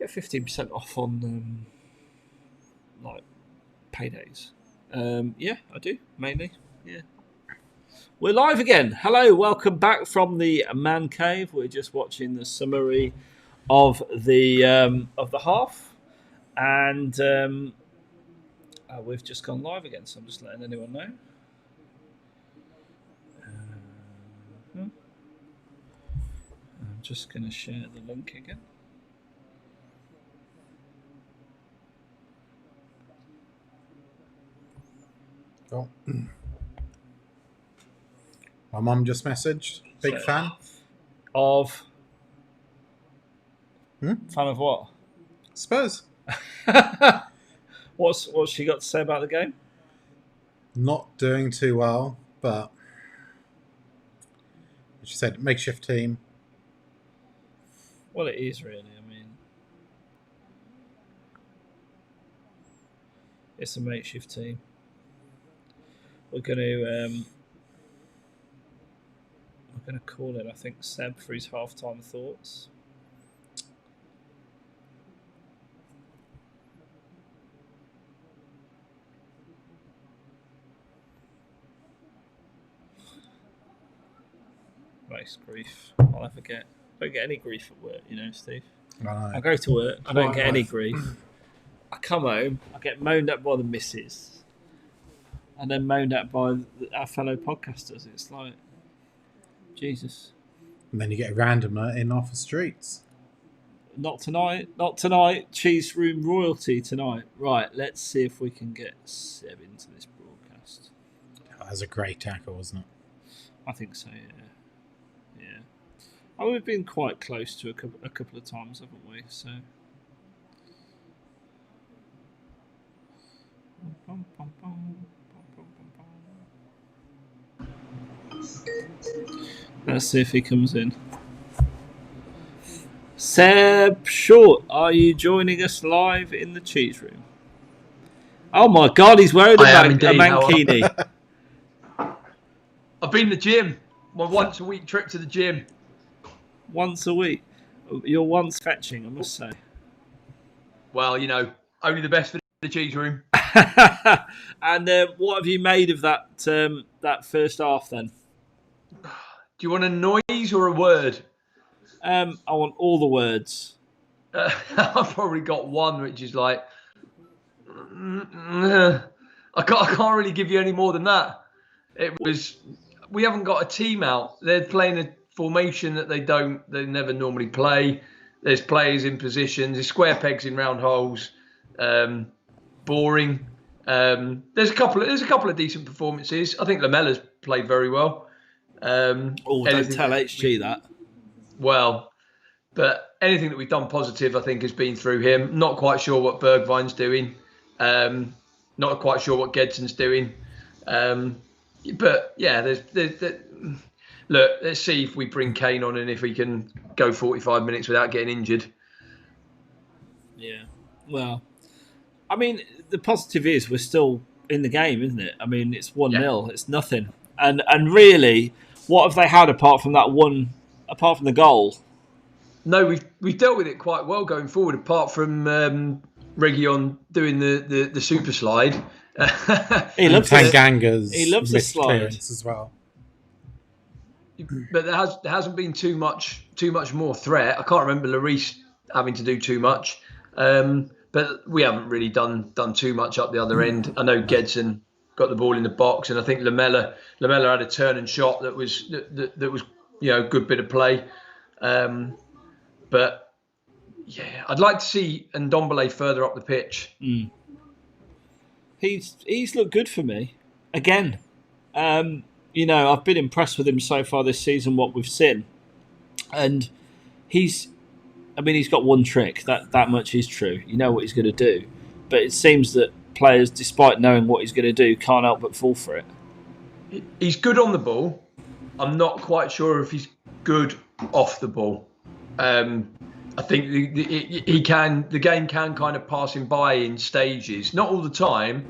Get 15% off on like paydays. Yeah, I do mainly. Yeah. We're live again. Hello, welcome back from the man cave. We're just watching the summary of the half, and we've just gone live again. So I'm just letting anyone know. I'm just going to share the link again. Oh. My mum just messaged. Big fan of. Fan of what? Spurs. What's she got to say about the game? Not doing too well, but she said makeshift team. Well, it is really. I mean, it's a makeshift team. We're going to call it, I think, Seb for his half-time thoughts. Nice grief. I'll never get. I don't get any grief at work, you know, Steve. I go to work. I don't get any grief. I come home. I get moaned at by the missus, and then moaned at by our fellow podcasters. It's like, Jesus. And then you get a randomer in off the streets. Not tonight. Not tonight. Cheese room royalty tonight. Right. Let's see if we can get Seb into this broadcast. That was a great tackle, wasn't it? I think so. Yeah. Oh, we've been quite close to a couple of times, haven't we? So. Let's see if he comes in. Seb Short, are you joining us live in the cheese room? Oh my God, he's wearing a mankini. I've been to the gym. My once a week trip to the gym. Once a week? You're once fetching, I must say. Well, you know, only the best for the cheese room. And what have you made of that first half then? Do you want a noise or a word? I want all the words. I've probably got one, which is like, I can't really give you any more than that. We haven't got a team out. They're playing a formation that they never normally play. There's players in positions. There's square pegs in round holes. Boring. There's a couple of decent performances. I think Lamella's played very well. Don't tell HG that. Well, but anything that we've done positive, I think, has been through him. Not quite sure what Bergwijn's doing. Not quite sure what Gedson's doing. But yeah, look, let's see if we bring Kane on and if we can go 45 minutes without getting injured. Yeah. Well, I mean, the positive is we're still in the game, isn't it? I mean, it's 1-0. It's nothing. And really, what have they had apart from the goal? No, we've dealt with it quite well going forward, apart from Reguilon doing the super slide. He loves Tanganga's. He loves the slide as well. But there hasn't been too much more threat. I can't remember Lloris having to do too much, but we haven't really done too much up the other end. I know Gedson got the ball in the box, and I think Lamella had a turn and shot that was a good bit of play. But yeah, I'd like to see Ndombele further up the pitch. Mm. He's looked good for me again. I've been impressed with him so far this season. What we've seen, and he's got one trick. That much is true. You know what he's going to do, but it seems that players, despite knowing what he's going to do, can't help but fall for it. He's good on the ball. I'm not quite sure if he's good off the ball. I think the game can kind of pass him by in stages, not all the time,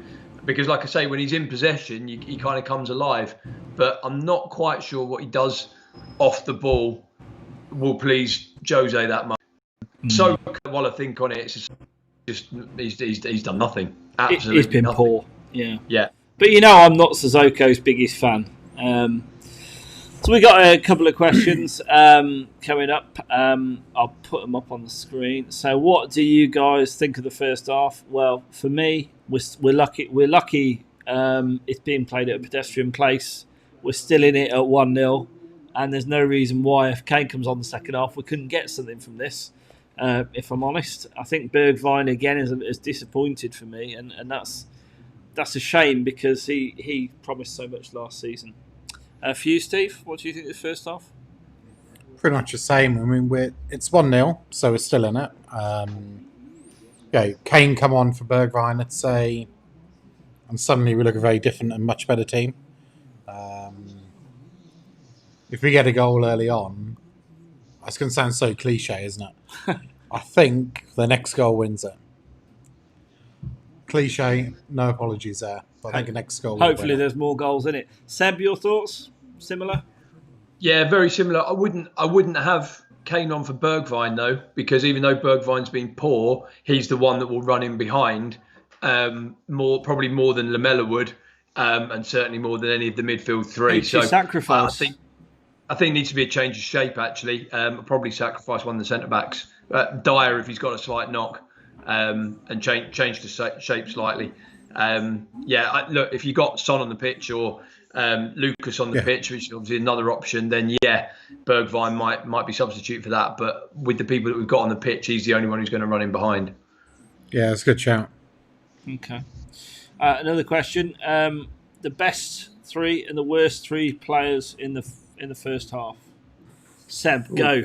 because like I say, when he's in possession, he kind of comes alive. But I'm not quite sure what he does off the ball will please Jose that much. So while I think on it, it's just he's done nothing. Absolutely, he's been nothing. poor. Yeah. Yeah. But I'm not Sissoko's biggest fan. So we got a couple of questions coming up. I'll put them up on the screen. So, what do you guys think of the first half? Well, for me, we're lucky. We're lucky. It's being played at a pedestrian place. We're still in it at 1-0, and there's no reason why, if Kane comes on the second half, we couldn't get something from this. If I'm honest, I think Bergwijn again is disappointed for me, and that's a shame because he promised so much last season. For you, Steve, what do you think of the first half? Pretty much the same. I mean, it's 1-0, so we're still in it. Kane come on for Bergwijn, let's say, and suddenly we look a very different and much better team. If we get a goal early on, it's going to sound so cliche, isn't it? I think the next goal wins it. Cliche, no apologies there. But I think the next goal. Hopefully, there's more goals in it. Seb, your thoughts? Similar? Yeah, very similar. I wouldn't have Kane on for Bergwijn though, because even though Bergwijn's been poor, he's the one that will run in behind probably more than Lamela would, and certainly more than any of the midfield three. So sacrifice. I think it needs to be a change of shape, actually. Probably sacrifice one of the centre-backs. Dyer, if he's got a slight knock, and change the shape slightly. Look, if you got Son on the pitch or Lucas on the pitch, which is obviously another option, then Bergwijn might be substitute for that. But with the people that we've got on the pitch, he's the only one who's going to run in behind. Yeah, it's a good shout. Okay. Another question. The best three and the worst three players in the first half. Seb, go.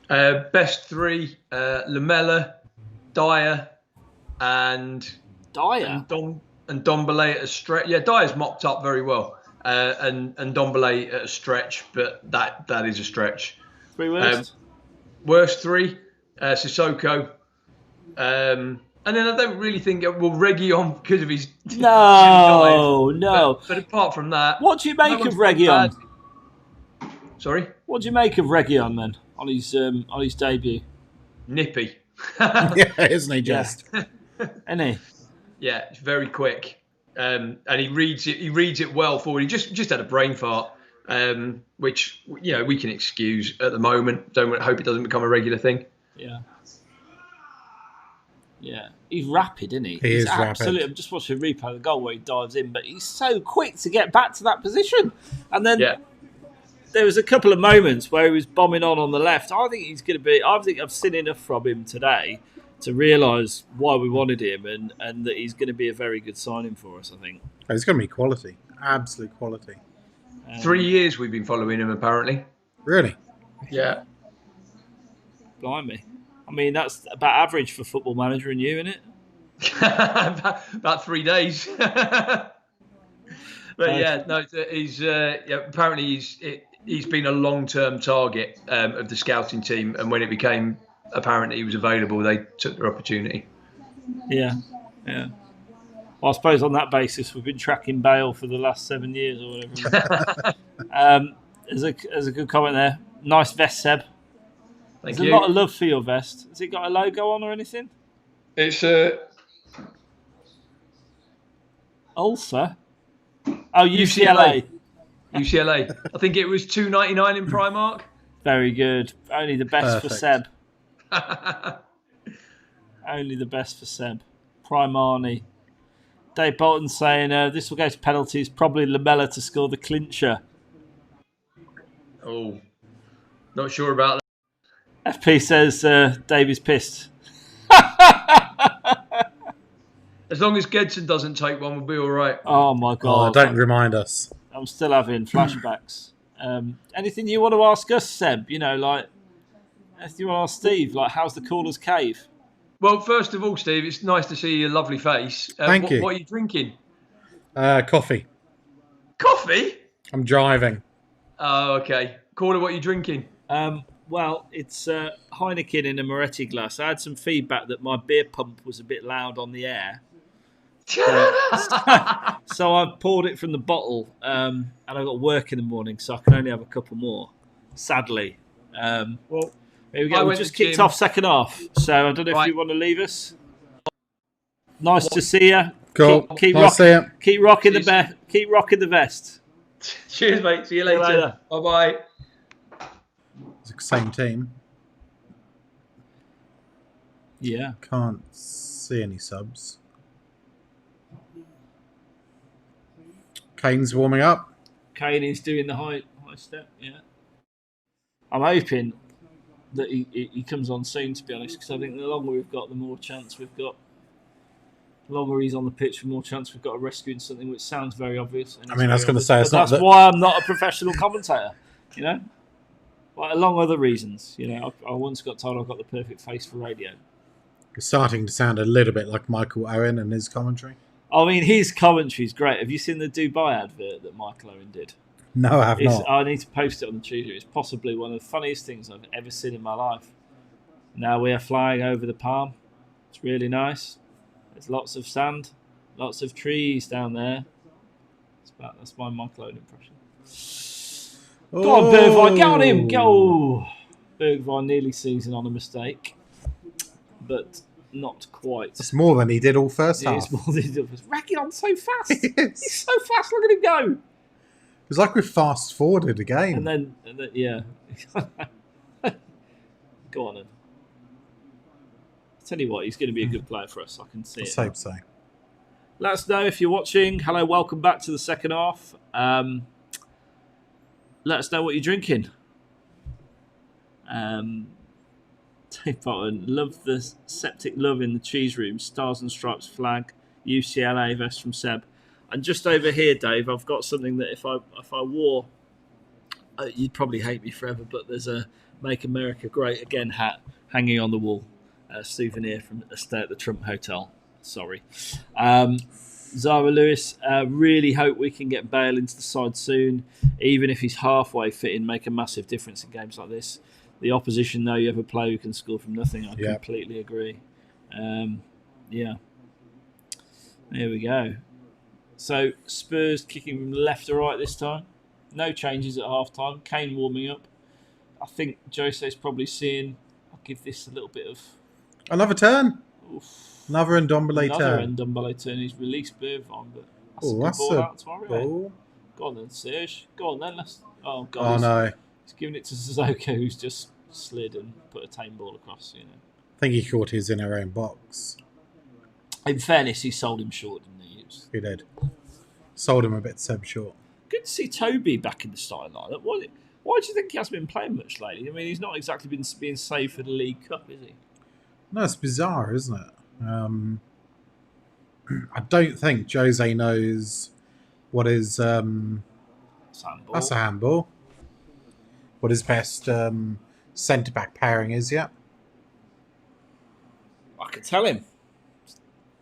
Best three: Lamela, Dyer, and Ndombele at a stretch. Yeah, Dyer's mopped up very well, and Ndombele at a stretch, but that is a stretch. Three worst. Worst three: Sissoko. And then I don't really think Reguilon because of his. No. But apart from that, what do you make of Reguilon? Sorry. What do you make of Reguilon then on his debut? Nippy. Yeah, isn't he just? Isn't he? Yeah, it's very quick, and he reads it. He reads it well forward. He just had a brain fart, which we can excuse at the moment. Don't hope it doesn't become a regular thing. Yeah. Yeah, he's rapid, isn't he? He's absolutely. rapid. I'm just watching a replay of the goal where he dives in, but he's so quick to get back to that position. And then there was a couple of moments where he was bombing on the left. I think he's going to be. I think I've seen enough from him today to realise why we wanted him, and that he's going to be a very good signing for us. I think He's going to be quality, absolute quality. 3 years we've been following him, apparently. Really? Yeah. Blimey. I mean, that's about average for Football Manager and you, isn't it? About 3 days. But apparently he's been a long-term target of the scouting team, and when it became apparent he was available, they took their opportunity. Yeah. Well, I suppose on that basis, we've been tracking Bale for the last 7 years or whatever. There's a good comment there. Nice vest, Seb. There's a lot of love for your vest. Has it got a logo on or anything? It's Ulster. Oh, UCLA. UCLA. I think it was $2.99 in Primark. Very good. Only the best Perfect. for Seb. Only the best for Seb. Primarni. Dave Bolton saying this will go to penalties. Probably Lamela to score the clincher. Oh, not sure about that. FP says Dave is pissed. As long as Gedson doesn't take one, we'll be all right. Oh my God! Don't remind us. I'm still having flashbacks. Anything you want to ask us, Seb? Anything you want to ask Steve? Like, how's the Caller's Cave? Well, first of all, Steve, it's nice to see your lovely face. Thank you. What are you drinking? Coffee. Coffee? I'm driving. Oh, okay. Caller, what are you drinking? Well, it's Heineken in a Moretti glass. I had some feedback that my beer pump was a bit loud on the air. So I poured it from the bottle, and I got work in the morning, so I can only have a couple more, sadly. Here we I go. We went just to kicked gym. off second half, so I don't know if Right. you want to leave us. Nice to see you. Cool. Keep Nice to see you. Keep rocking the Cheers. vest. Keep rocking the vest. Cheers, mate. See you See you later. later. Bye-bye. It's the same team. Yeah. Can't see any subs. Kane's warming up. Kane is doing the high step. Yeah. I'm hoping that he comes on soon, to be honest, because I think the longer we've got, the more chance we've got. The longer he's on the pitch, the more chance we've got of rescuing something, which sounds very obvious. I mean, I was going to say, it's but not that's that. why I'm not a professional commentator, you know? Like, along other reasons, you know. I once got told I've got the perfect face for radio. You're starting to sound a little bit like Michael Owen and his commentary. I mean, his commentary's great. Have you seen the Dubai advert that Michael Owen did? No, I have not. I need to post it on the Tuesday. It's possibly one of the funniest things I've ever seen in my life. Now we are flying over the palm. It's really nice. There's lots of sand, lots of trees down there. That's my Michael Owen impression. Go on, Bergwijn, get on him, go! Bergwijn nearly season on a mistake, but not quite. It's more than he did all first half. It's more than he did. Racking on so fast. Yes. He's so fast. Look at him go. It's like we fast forwarded a game. And then yeah. Go on then. I'll tell you what, he's going to be a good player for us. I can see Let's it. hope so. Let us know if you're watching. Hello, welcome back to the second half. Let us know what you're drinking. Dave Button, love the septic love in the cheese room. Stars and Stripes flag, UCLA vest from Seb. And just over here, Dave, I've got something that if I wore, you'd probably hate me forever. But there's a "Make America Great Again" hat hanging on the wall, a souvenir from a stay at the Trump Hotel. Sorry, Zara Lewis. Really hope we can get Bale into the side soon. Even if he's halfway fit in, make a massive difference in games like this. The opposition know you have a player who can score from nothing. I completely agree. Yeah, there we go. So Spurs kicking from left to right this time. No changes at half time. Kane warming up. I think Jose's probably seeing. I'll give this a little bit of Another turn. oof. Another Ndombele Another turn. Ndombele turn. He's released Bergwijn, but that's Oh, a good that's ball a out to Aurier. ball. Go on then, Serge. Go on then. Oh God. Oh, no. He's giving it to Sissoko, who's just slid and put a tame ball across. You know. I think he thought he was in our own box. In fairness, he sold him short, didn't he? He did. Sold him a bit Seb short. Good to see Toby back in the starting lineup. Why do you think he hasn't been playing much lately? I mean, he's not exactly been being saved for the League Cup, is he? No, it's bizarre, isn't it? I don't think Jose knows what is... that's a handball. What his best centre-back pairing is yet. I could tell him.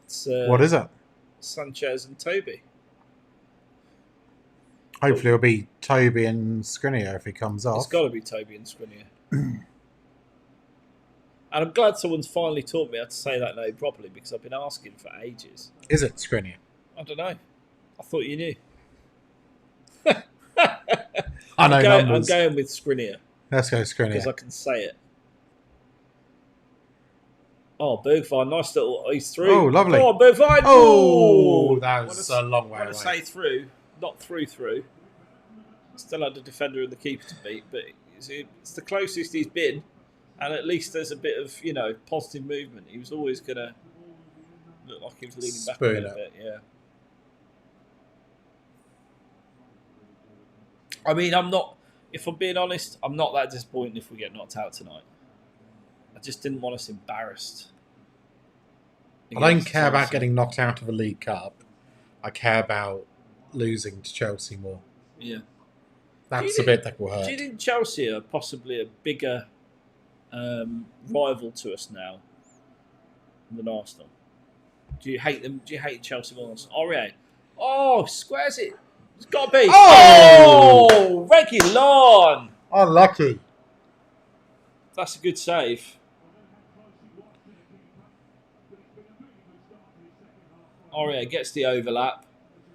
It's, What is it? Sanchez and Toby. Hopefully it'll be Toby and Skriniar if he comes off. It's got to be Toby and Skriniar. And I'm glad someone's finally taught me how to say that name properly because I've been asking for ages. Is it Skriniar? I don't know. I thought you knew. I know I'm numbers. going with Skriniar Let's go Skriniar. because I can say it. Oh, Bergwijn, nice little. He's through. Oh, lovely. Go on, Bergwijn. Oh, that was a long way I away. want to say through, not through. Still had the defender and the keeper to beat, but it's the closest he's been, and at least there's a bit of positive movement. He was always going to look like he was leaning back a little bit. Yeah. I mean, if I'm being honest, I'm not that disappointed if we get knocked out tonight. I just didn't want us embarrassed. I don't care about getting knocked out of a League Cup. I care about losing to Chelsea more. Yeah. That's the bit that will hurt. Do you think Chelsea are possibly a bigger rival to us now than Arsenal? Do you hate them? Do you hate Chelsea more than Arsenal? Aurier. Oh, squares it. It's got to be. Oh, Reguilon. Unlucky. That's a good save. Aurier gets the overlap,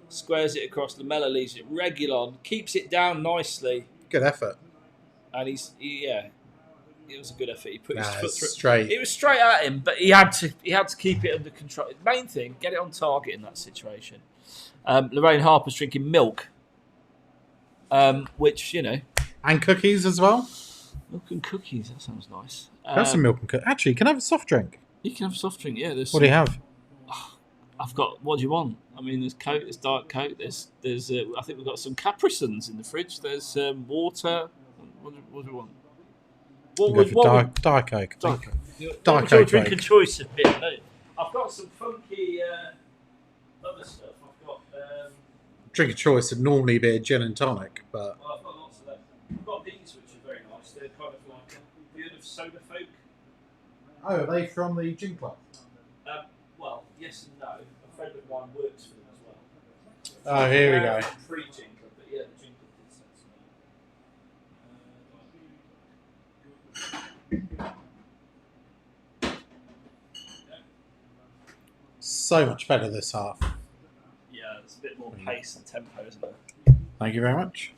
squares it across. Lamela leaves it. Reguilon keeps it down nicely, Good effort. and he's It was a good effort. He put his foot through. Straight. It was straight at him, but he had to keep it under control. Main thing, get it on target in that situation. Lorraine Harper's drinking milk, which and cookies as well. Milk and cookies. That sounds nice. Have some milk and cookies. Actually, you can have a soft drink. You can have a soft drink. Yeah. What do you have? I've got. What do you want? I mean, there's Coke. There's Diet Coke. There's. I think we've got some Capri Suns in the fridge. There's water. What do you want? Diet Coke. Diet Coke. Diet Your Coke. drink of choice of bit. No. I've got some funky other stuff. I've got. Drink of choice would normally be a gin and tonic, but. Well, I've got lots of them. I've got these, which are very nice. They're kind of like a bit of soda folk. Oh, are they from the gin club? Well, yes and no. A friend of mine works for them as well. Oh, here we go. Pre-gin club, but yeah, the gin club did sense So much better this half. Yeah, it's a bit more pace and tempo, isn't it? Thank you very much.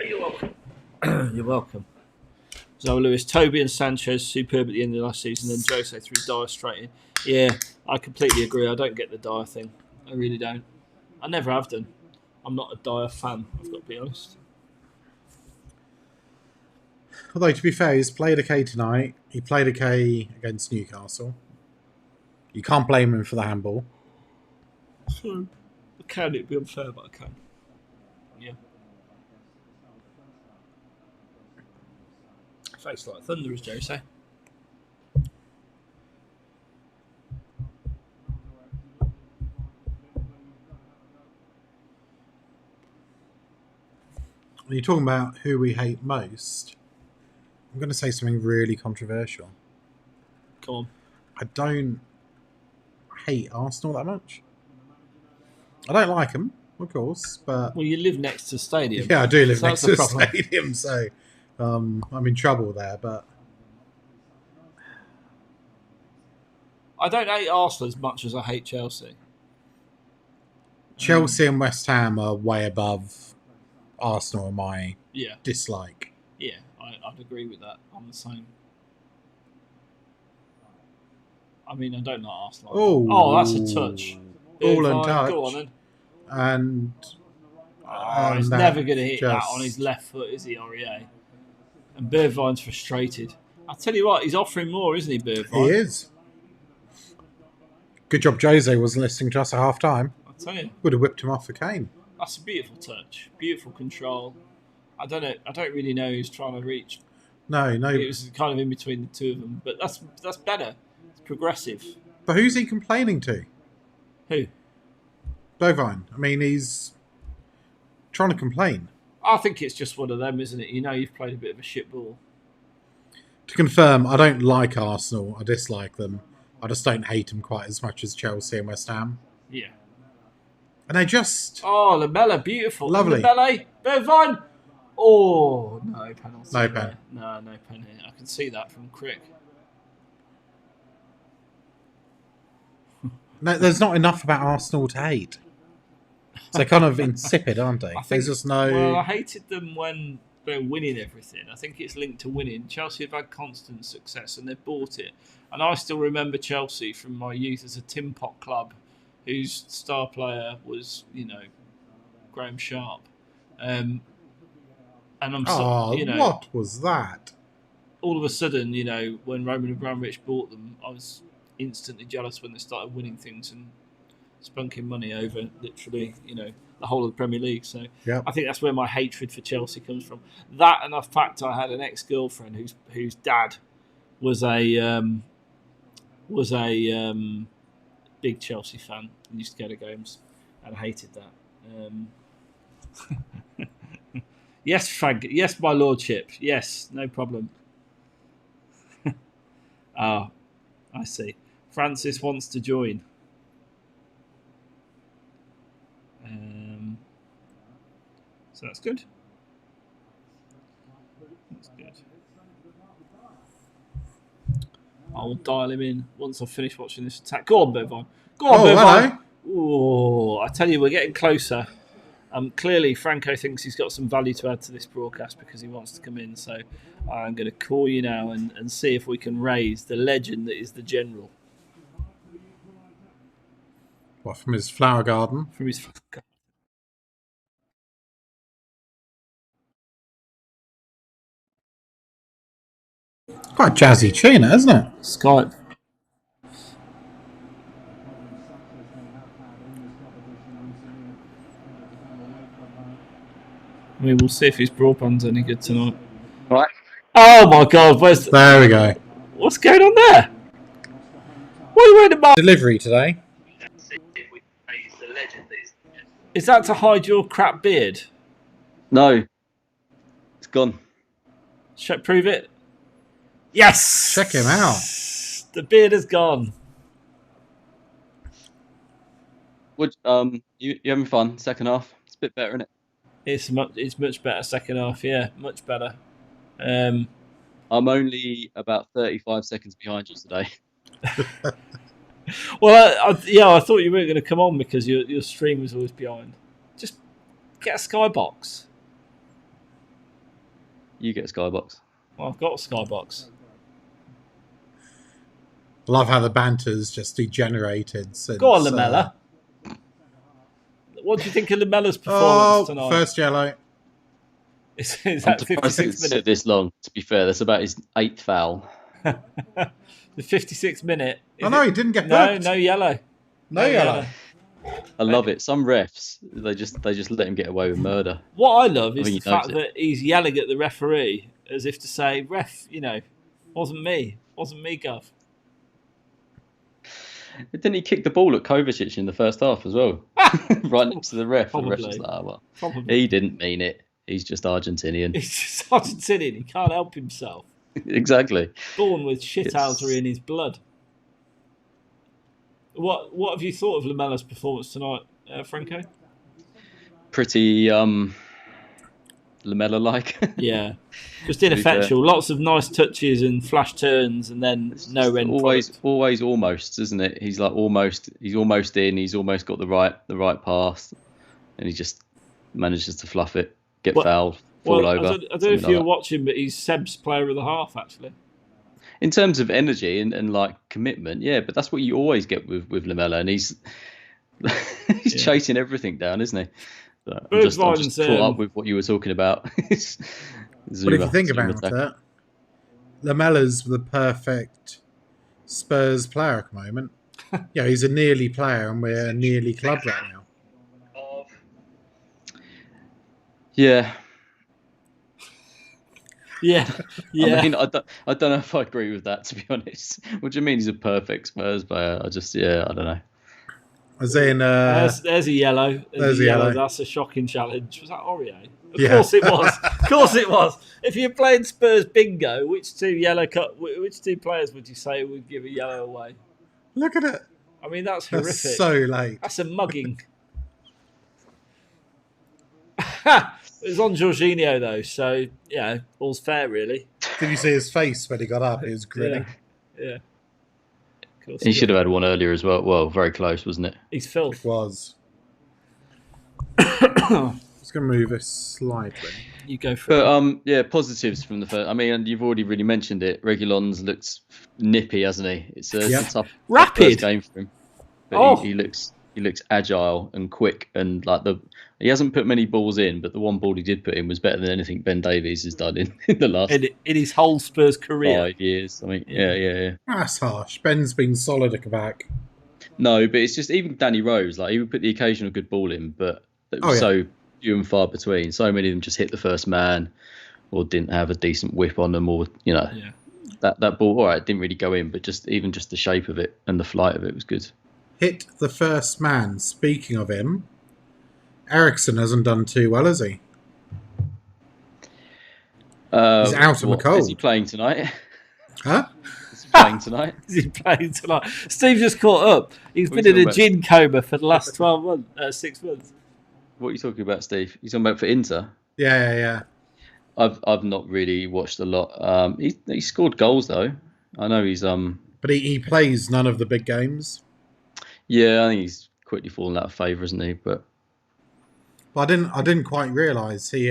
You're welcome. You're welcome. Zoe Lewis, Toby and Sanchez, superb at the end of last season. Then Jose threw Dyer straight in. Yeah, I completely agree. I don't get the Dyer thing. I really don't. I never have done. I'm not a Dyer fan, I've got to be honest. Although, to be fair, he's played okay tonight. He played okay against Newcastle. You can't blame him for the handball. So, can it be unfair, but I can. Yeah. Face like thunder, as Joe say. When you're talking about who we hate most, I'm going to say something really controversial. Come on. I don't hate Arsenal that much. I don't like them, of course, but... Well, you live next to the stadium. Yeah, I do live next to the problem. stadium, so I'm in trouble there, but... I don't hate Arsenal as much as I hate Chelsea. Chelsea and West Ham are way above Arsenal in my dislike. Yeah, I'd agree with that. I'm the same. I mean, I don't like Arsenal. Oh, that's a touch. All and touch. Go on then. And he's never going to hit that on his left foot, is he, Aurier? And Bergwijn's frustrated. I'll tell you what, he's offering more, isn't he, Bergwijn? He is. Good job Jose wasn't listening to us at half time. I'll tell you. Would have whipped him off for Kane. That's a beautiful touch. Beautiful control. I don't really know who's trying to reach. No. It was kind of in between the two of them, but that's better. It's progressive. But who's he complaining to? Who? Bergwijn. I mean, he's trying to complain. I think it's just one of them, isn't it? You know, you've played a bit of a shit ball. To confirm, I don't like Arsenal. I dislike them. I just don't hate them quite as much as Chelsea and West Ham. Yeah. And they just... Oh, Lamella, beautiful. Lovely. Lamella, Bergwijn. Oh, no penalty. No pen. No penalty. I can see that from Crick. No, there's not enough about Arsenal to hate. They're kind of insipid, aren't they? There's just no... Well, I hated them when they're winning everything. I think it's linked to winning. Chelsea have had constant success and they've bought it. And I still remember Chelsea from my youth as a tin pot club whose star player was, Graham Sharp. And I'm what was that? All of a sudden, when Roman Abramovich bought them, I was instantly jealous when they started winning things and spunking money over literally, the whole of the Premier League. So I think that's where my hatred for Chelsea comes from. That and the fact I had an ex-girlfriend whose dad was a big Chelsea fan and used to go to games, and I hated that. Yes, Frank. Yes, my lordship. Yes, no problem. I see. Francis wants to join. So that's good. That's good. I'll dial him in once I've finished watching this attack. Go on, Bergwijn. Go on, Bergwijn. Oh, I tell you, we're getting closer. Clearly, Franco thinks he's got some value to add to this broadcast because he wants to come in. So I'm going to call you now and see if we can raise the legend that is the General. What, from his flower garden? From his Quite jazzy tune, isn't it? Skype. I mean, we'll see if his broadband's any good tonight. Right. Oh my God! There we go. What's going on there? What are you wearing about? Delivery today. Is that to hide your crap beard? No. It's gone. Prove it. Yes! Check him out. The beard is gone. What, you having fun? Second half? It's a bit better, isn't it? It's much better second half, yeah. Much better. I'm only about 35 seconds behind you today. Well, I thought you weren't going to come on because your stream was always behind. Just get a skybox. You get a skybox. Well, I've got a skybox. I love how the banter's just degenerated since... Go on, Lamella. What do you think of Lamella's performance tonight? First yellow. Is I'm that surprised 56 it's minutes? this long, to be fair. That's about his 8th foul. The 56 minute. Oh, no, he didn't get No, booked. no yellow. No yellow. I love it. Some refs, they just let him get away with murder. What I love is I mean, the he knows fact it. that he's yelling at the referee as if to say, "Ref, wasn't me, Gov." Didn't he kick the ball at Kovacic in the first half as well? Right next to the ref. And the ref was like, well, Probably. he didn't mean it. He's just Argentinian. He's just Argentinian. He can't help himself. Exactly. Born with shithousery in his blood. What have you thought of Lamella's performance tonight, Franco? Pretty Lamella-like. Yeah, just ineffectual. Lots of nice touches and flash turns, and then no end. Always almost, isn't it? He's like almost. He's almost in. He's almost got the right pass, and he just manages to fluff it, get fouled, fall over. I don't know if you're watching, but he's Seb's player of the half actually. In terms of energy and like commitment, yeah, but that's what you always get with Lamella, and he's chasing everything down, isn't he? I'm just caught up with what you were talking about. But if you think about it, Lamella's the perfect Spurs player at the moment. Yeah, he's a nearly player, and we're a nearly club right now. Yeah. Yeah. I mean, I don't know if I agree with that, to be honest. What do you mean he's a perfect Spurs player? I don't know. As in, there's a yellow. There's a yellow. That's a shocking challenge. Was that Aurier? Of Yeah. course it was. Of course it was. If you're playing Spurs bingo, which two players would you say would give a yellow away? Look at it. I mean, that's horrific. That's so late. That's a mugging. It was on Jorginho though, so yeah, all's fair really. Did you see his face when he got up? He was grinning. Yeah. He should have had one earlier as well. Well, very close, wasn't it? He's filth. It was. Just going to move this slightly. You go for it. But positives from the first. I mean, and you've already really mentioned it. Reguilon's looks nippy, hasn't he? It's a tough rapid first game for him. But he looks agile and quick, and like he hasn't put many balls in, but the one ball he did put in was better than anything Ben Davies has done in the last in his whole Spurs career. 5 years. I mean, yeah. That's harsh. Ben's been solid at the back. No, but it's just even Danny Rose, like he would put the occasional good ball in, but it was so few and far between. So many of them just hit the first man, or didn't have a decent whip on them, or that ball. All right, didn't really go in, but just the shape of it and the flight of it was good. Hit the first man. Speaking of him, Ericsson hasn't done too well, has he? He's out of the cold. Is he playing tonight? Huh? Is he playing tonight? Is he playing tonight? Steve just caught up. He's been in a gin coma for the last 6 months. What are you talking about, Steve? He's talking about for Inter? Yeah. I've not really watched a lot. He scored goals though. I know he's But he plays none of the big games. Yeah, I think he's quickly fallen out of favour, isn't he? But But I didn't quite realise he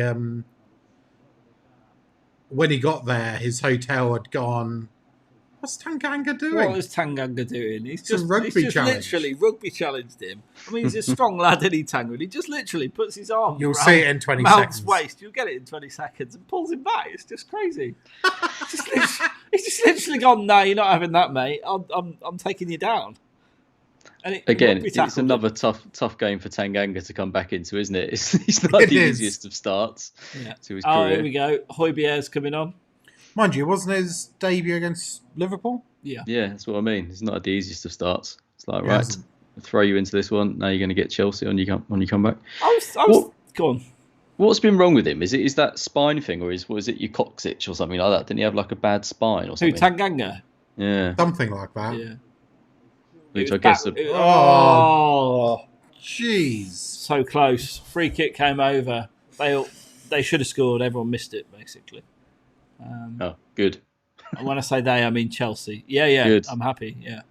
when he got there, his hotel had gone. What's Tanganga doing? What is Tanganga doing? He's It's just literally rugby challenged him. I mean, he's a strong lad, isn't he, Tanganga? He just literally puts his arm You'll around see it in 20 Mount's seconds. waist. You'll get it in 20 seconds and pulls him back. It's just crazy. He's just literally gone, no, you're not having that, mate. I'm taking you down. And it's another tough game for Tanganga to come back into, isn't it? It's not the easiest of starts to his career. Here we go. Højbjerg's coming on. Mind you, wasn't his debut against Liverpool? Yeah, that's what I mean. It's not the easiest of starts. It's like, right, throw you into this one. Now you're going to get Chelsea when you come back. Go on. What's been wrong with him? Is that spine thing, or was it your coccyx or something like that? Didn't he have like a bad spine or something? Who, Tanganga? Yeah, something like that. Yeah. Which I guess. Jeez! So close. Free kick came over. They should have scored. Everyone missed it, basically. Good. And when I say they, I mean Chelsea. Yeah. Good. I'm happy. Yeah.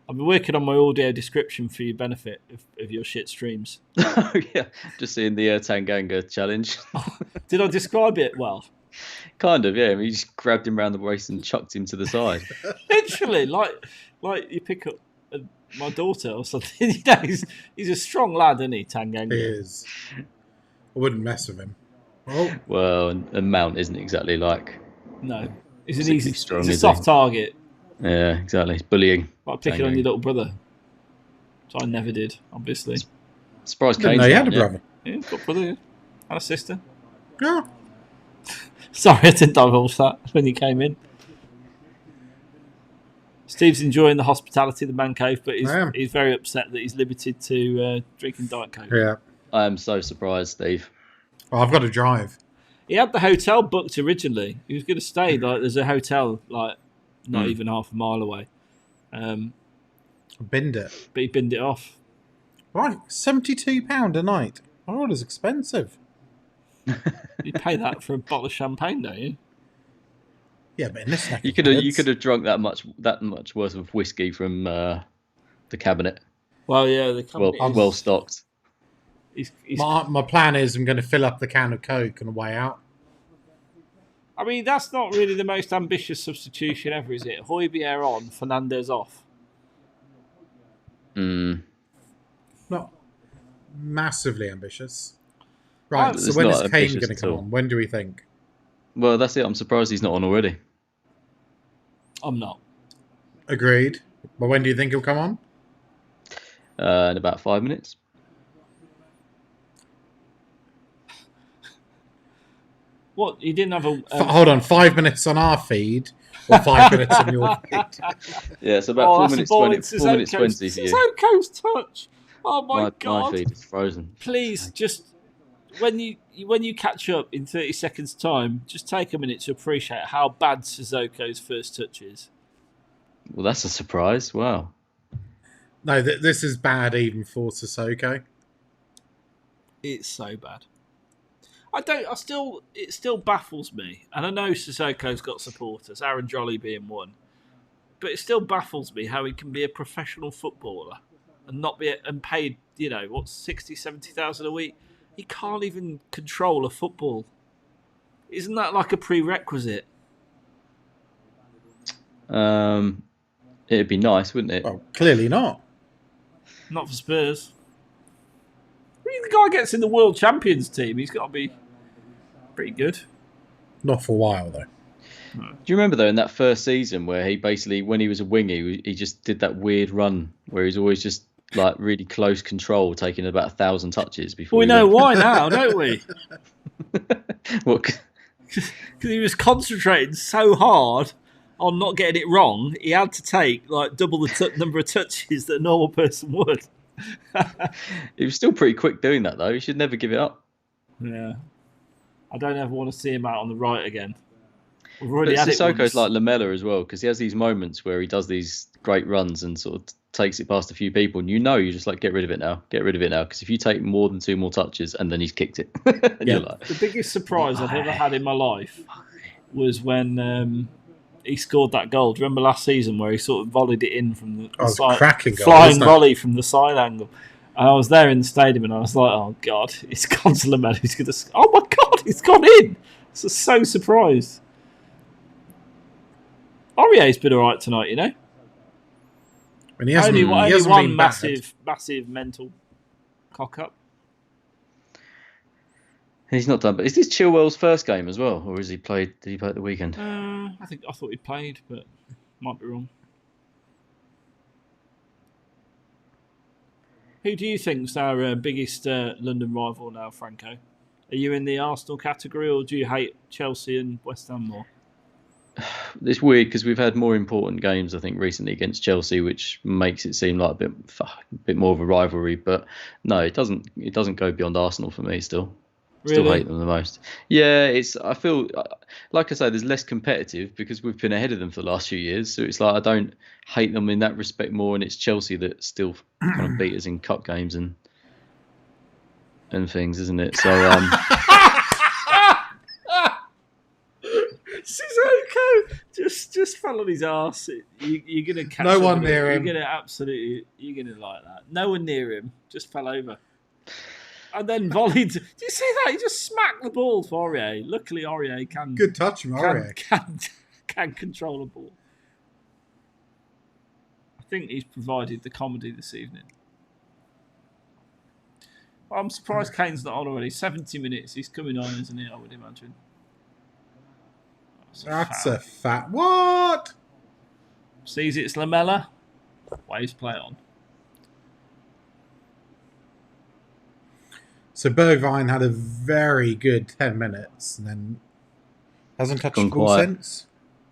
I've been working on my audio description for your benefit of your shit streams. Yeah, just seeing the Tanganga challenge. Did I describe it well? Kind of, yeah. He just grabbed him around the waist and chucked him to the side. Literally, like you pick up my daughter or something. He's a strong lad, isn't he, Tanganga? He is. I wouldn't mess with him. Oh. Well, and Mount isn't exactly like. No, he's an easy, strong. He's a soft target. Yeah, exactly. It's bullying. Like picking on your little brother. So I never did, obviously. Surprised Kane. No, he had a brother. Yeah, he's got a brother and a sister. Yeah. Sorry, I didn't divulge that when you came in. Steve's enjoying the hospitality of the man cave, but he's very upset that he's limited to drinking Diet Coke. Yeah. I am so surprised, Steve. Oh, I've got to drive. He had the hotel booked originally. He was going to stay. There's a hotel not even half a mile away. Binned it. But he binned it off. Right, £72 a night. Oh, it's expensive. You pay that for a bottle of champagne, don't you? Yeah, but in this neck you could have drunk that much worth of whiskey from the cabinet. Well, yeah, the cabinet well stocked. My plan is I'm going to fill up the can of Coke on the way out. I mean, that's not really the most ambitious substitution ever, is it? Højbjerg on, Fernandes off. Not massively ambitious. Right, so it's when not is Kane ambitious going to at come all. on? When do we think? Well, that's it. I'm surprised he's not on already. I'm not. Agreed. But when do you think he'll come on? In about 5 minutes. What? You didn't have a... Hold on, 5 minutes on our feed or 5 minutes on your feed? Yeah, so about 4 minutes 20 for you. Sissoko's touch. Oh my God. My feed is frozen. Please, just when you catch up in 30 seconds' time, just take a minute to appreciate how bad Sissoko's first touch is. Well, that's a surprise. Wow. No, this is bad even for Sissoko. It's so bad. It still baffles me. And I know Sissoko's got supporters, Aaron Jolly being one. But it still baffles me how he can be a professional footballer and not be paid, 60,000-70,000 a week. He can't even control a football. Isn't that like a prerequisite? It'd be nice, wouldn't it? Well, clearly not. Not for Spurs. I mean, the guy gets in the World Champions team. He's got to be pretty good. Not for a while, though. Do you remember, though, in that first season where he basically, when he was a winger, he just did that weird run where he's always just like really close control, taking about 1,000 touches before. We know why now, don't we? What? Because he was concentrating so hard on not getting it wrong, he had to take like double the number of touches that a normal person would. He was still pretty quick doing that, though. He should never give it up. Yeah. I don't ever want to see him out on the right again. We've already but had Sissoko's like Lamella as well, because he has these moments where he does these great runs and sort of takes it past a few people, and you're just like, get rid of it now, because if you take more than 2 more touches, and then he's kicked it. You're like, the biggest surprise I've ever had in my life was when he scored that goal. Do you remember last season where he sort of volleyed it in from the cracking goal, flying volley from the side angle? I was there in the stadium and I was like, oh, God, it's gone to Lamella. He's going to... Oh, my God, he's gone in. So surprised. Aurier's been all right tonight, you know? And he only one been massive mental cock-up. He's not done, but is this Chilwell's first game as well, or has he played? Did he play at the weekend? I thought he played, but might be wrong. Who do you think's our biggest London rival now, Franco? Are you in the Arsenal category, or do you hate Chelsea and West Ham more? It's weird because we've had more important games, I think, recently against Chelsea, which makes it seem like a bit more of a rivalry. But no, it doesn't. It doesn't go beyond Arsenal for me. Still hate them the most. Yeah, I feel like I say, there's less competitive because we've been ahead of them for the last few years. So it's like I don't hate them in that respect more, and it's Chelsea that still kind of beat us in cup games and things, isn't it? So Sissoko just fell on his arse. You're gonna catch no one near him. You're gonna like that. No one near him. Just fell over. And then volleyed. Do you see that? He just smacked the ball for Aurier. Luckily, Aurier can... Good touch from Aurier. Can control a ball. I think he's provided the comedy this evening. Well, I'm surprised Kane's not on already. 70 minutes. He's coming on, isn't he? I would imagine. That's a fat... What? Sees it's Lamella. Waves play on. So Bergwijn had a very good 10 minutes and then hasn't touched the ball since.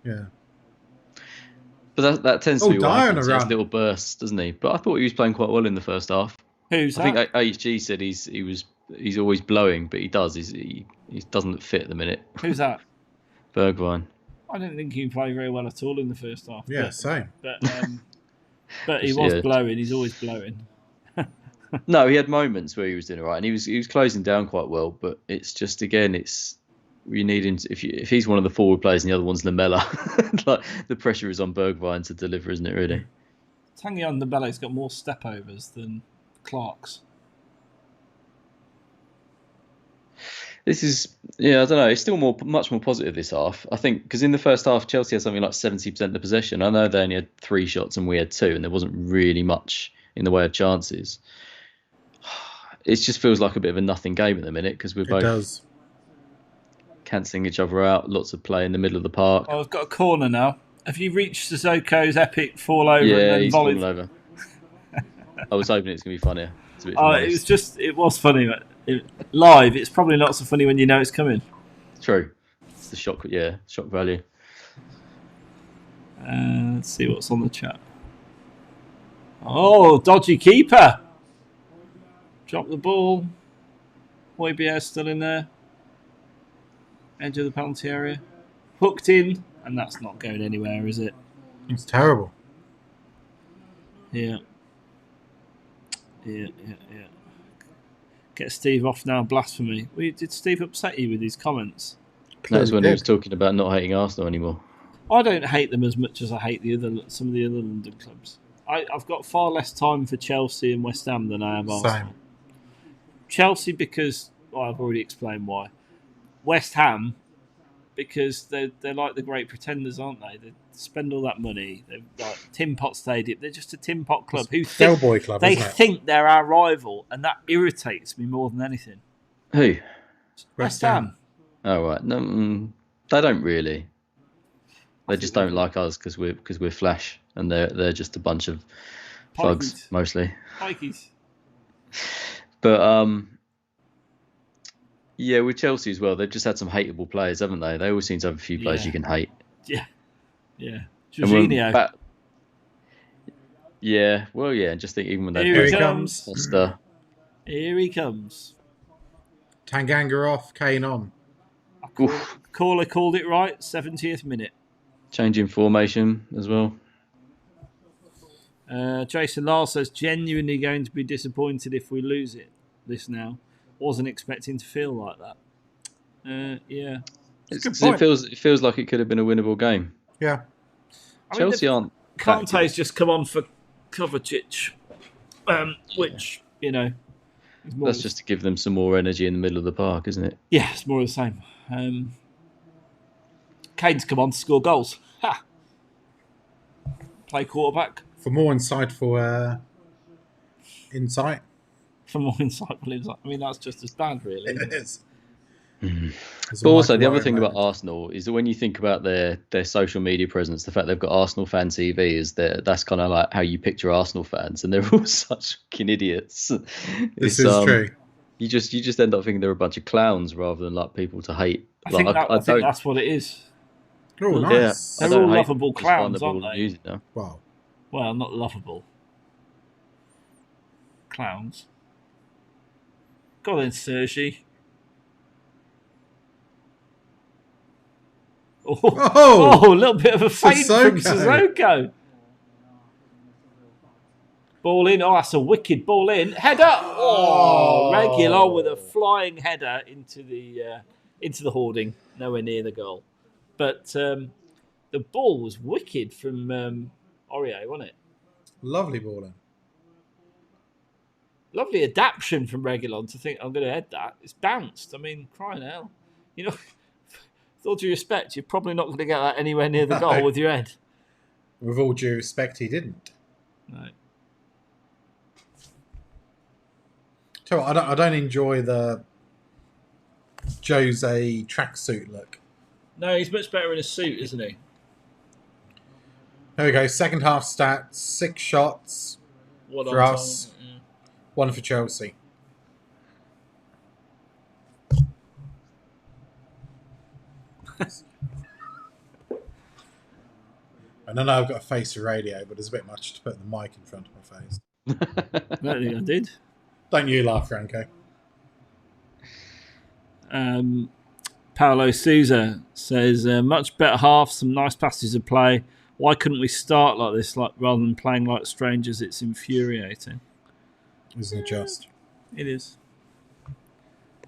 Yeah. But that tends to be what happens. He has run. little bursts, doesn't he? But I thought he was playing quite well in the first half. Who's I that? think HG said he's always blowing, but he does. He doesn't fit at the minute. Who's that? Bergwijn. I didn't think he played very well at all in the first half. Yeah, same. But he was blowing. He's always blowing. No, he had moments where he was doing all right, and he was closing down quite well. But it's just you need him. If he's one of the forward players and the other one's Lamella, like the pressure is on Bergwijn to deliver, isn't it? Really. Tanguy Lamella's got more stepovers than Clark's. This is, I don't know. It's still much more positive this half, I think, because in the first half Chelsea had something like 70% of possession. I know they only had 3 shots and we had 2, and there wasn't really much in the way of chances. It just feels like a bit of a nothing game at the minute because we're both cancelling each other out. Lots of play in the middle of the park. Oh, I've got a corner now. Have you reached Sissoko's epic fall over? Yeah, and then he's volleyed? fallen over. I was hoping it was going to be funnier. It was funny. Live, it's probably not so funny when you know it's coming. True. It's the shock value. Let's see what's on the chat. Oh, dodgy keeper. Drop the ball. Højbjerg still in there. Edge of the penalty area. Hooked in. And that's not going anywhere, is it? It's terrible. Yeah. Get Steve off now, blasphemy. Did Steve upset you with his comments? That's when he was talking about not hating Arsenal anymore. I don't hate them as much as I hate some of the other London clubs. I've got far less time for Chelsea and West Ham than I have Arsenal. Chelsea because I've already explained why. West Ham because they're like the great pretenders, aren't they? They spend all that money. They're like Tin Pot Stadium. They're just a Tin Pot club who think they're our rival, and that irritates me more than anything. Who? West Ham. Oh right, no, they don't really. They just don't like us because we're flash, and they're just a bunch of thugs mostly. Pikeys. But yeah, with Chelsea as well, they've just had some hateable players, haven't they? They always seem to have a few players you can hate. Yeah. Jorginho. Yeah, well, yeah, and just think even when they Here he comes. Here he comes. Tanganga off, Kane on. Caller called it right, 70th minute. Changing formation as well. Jason Lyle says, genuinely going to be disappointed if we lose this now. Wasn't expecting to feel like that. Yeah. It feels like it could have been a winnable game. Yeah. Chelsea aren't. Kante's just come on for Kovacic, which, you know. That's just to give them some more energy in the middle of the park, isn't it? Yeah, it's more of the same. Kane's come on to score goals. Ha! Play quarterback. For more insightful insight. For more insightful insight. I mean, that's just as bad, really. It is. But also, the other thing about Arsenal is that when you think about their social media presence, the fact they've got Arsenal Fan TV is that's kind of like how you picture Arsenal fans, and they're all such fucking idiots. This is true. You just end up thinking they're a bunch of clowns rather than like people to hate. I think that's what it is. Oh, nice. Yeah, they're all lovable clowns, aren't they? Wow. Well, not lovable. Clowns. Go then, Sergi. Oh, a little bit of a feint from Sissoko. Ball in. Oh, that's a wicked ball in. Header. Oh, Regular with a flying header into the hoarding. Nowhere near the goal. But the ball was wicked from Aurier, wasn't it? Lovely ball in. Lovely adaptation from Regulon to think I'm going to head that. It's bounced. I mean, crying out. You know, with all due respect, you're probably not going to get that anywhere near the goal with your head. With all due respect, he didn't. No. So I don't enjoy the Jose tracksuit look. No, he's much better in a suit, isn't he? There we go. Second half stats: 6 shots for us, 1 for Chelsea. I know I've got a face for radio, but it's a bit much to put the mic in front of my face. I don't think I did. Don't you laugh, Franco. Paolo Souza says, much better half, some nice passes of play. Why couldn't we start like this, rather than playing like strangers? It's infuriating. Isn't it just? It is.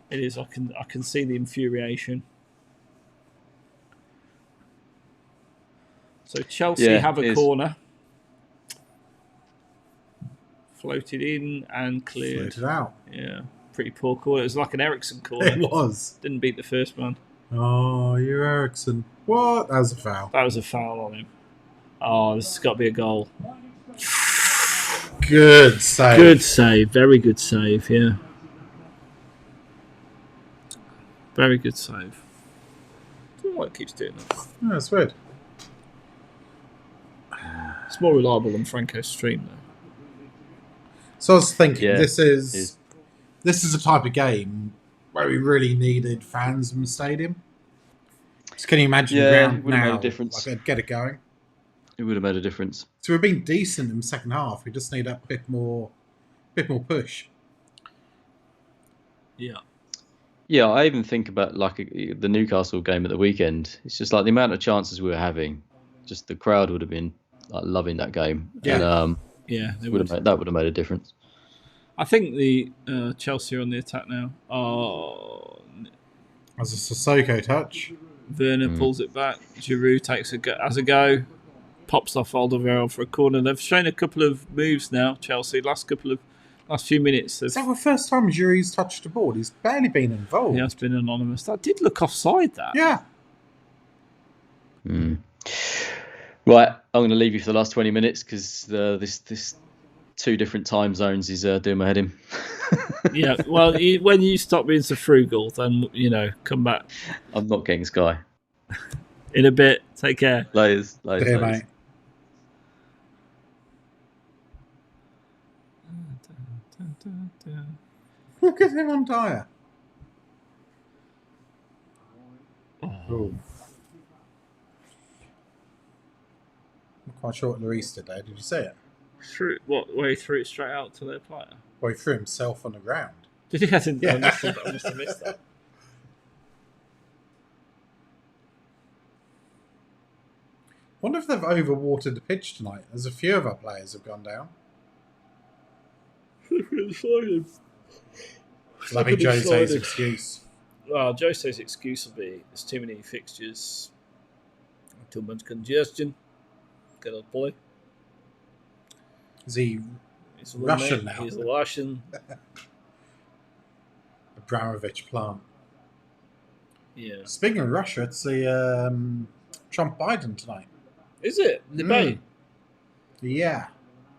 It is. I can see the infuriation. So Chelsea have a corner. Floated in and cleared. Floated out. Yeah. Pretty poor corner. It was like an Ericsson corner. It was. Didn't beat the first one. Oh, you're Ericsson. What? That was a foul. That was a foul on him. Oh, this has got to be a goal. Good save. Good save. Very good save, yeah. Very good save. I don't know why it keeps doing that. Oh, that's weird. It's more reliable than Franco's stream, though. So I was thinking, this is a type of game where we really needed fans in the stadium. Just can you imagine the ground now? Made a difference. Like, I'd get it going. It would have made a difference. So we've been decent in the second half. We just need a bit more push. Yeah. Yeah, I even think about the Newcastle game at the weekend. It's just like the amount of chances we were having. Just the crowd would have been loving that game. Yeah. And, that would have made a difference. I think the Chelsea are on the attack now. Oh, as a Sissoko touch. Werner pulls it back. Giroud takes a go. Pops off Alderweireld for a corner. They've shown a couple of moves now, Chelsea. Last few minutes. Is that the first time Giroud's touched the ball? He's barely been involved. He has been anonymous. That did look offside, that. Yeah. Right, I'm going to leave you for the last 20 minutes because this 2 different time zones is doing my head in. Yeah, well, when you stop being so frugal, then, come back. I'm not getting Sky. In a bit. Take care. Laters. Mate. Look at him on Dyer. Oh. I'm quite sure what Lloris did there. Did you see it? Where he threw it straight out to their player? Well, he threw himself on the ground. Did he? I must have missed that. I wonder if they've overwatered the pitch tonight, as a few of our players have gone down. That'll be Jose's excuse. Well, Jose's excuse will be there's too many fixtures, too much congestion. Good old boy. Is he He's Russian now. He's Russian. Abramovich plant. Yeah. Speaking of Russia, it's the Trump-Biden tonight. Is it? Debate? Yeah.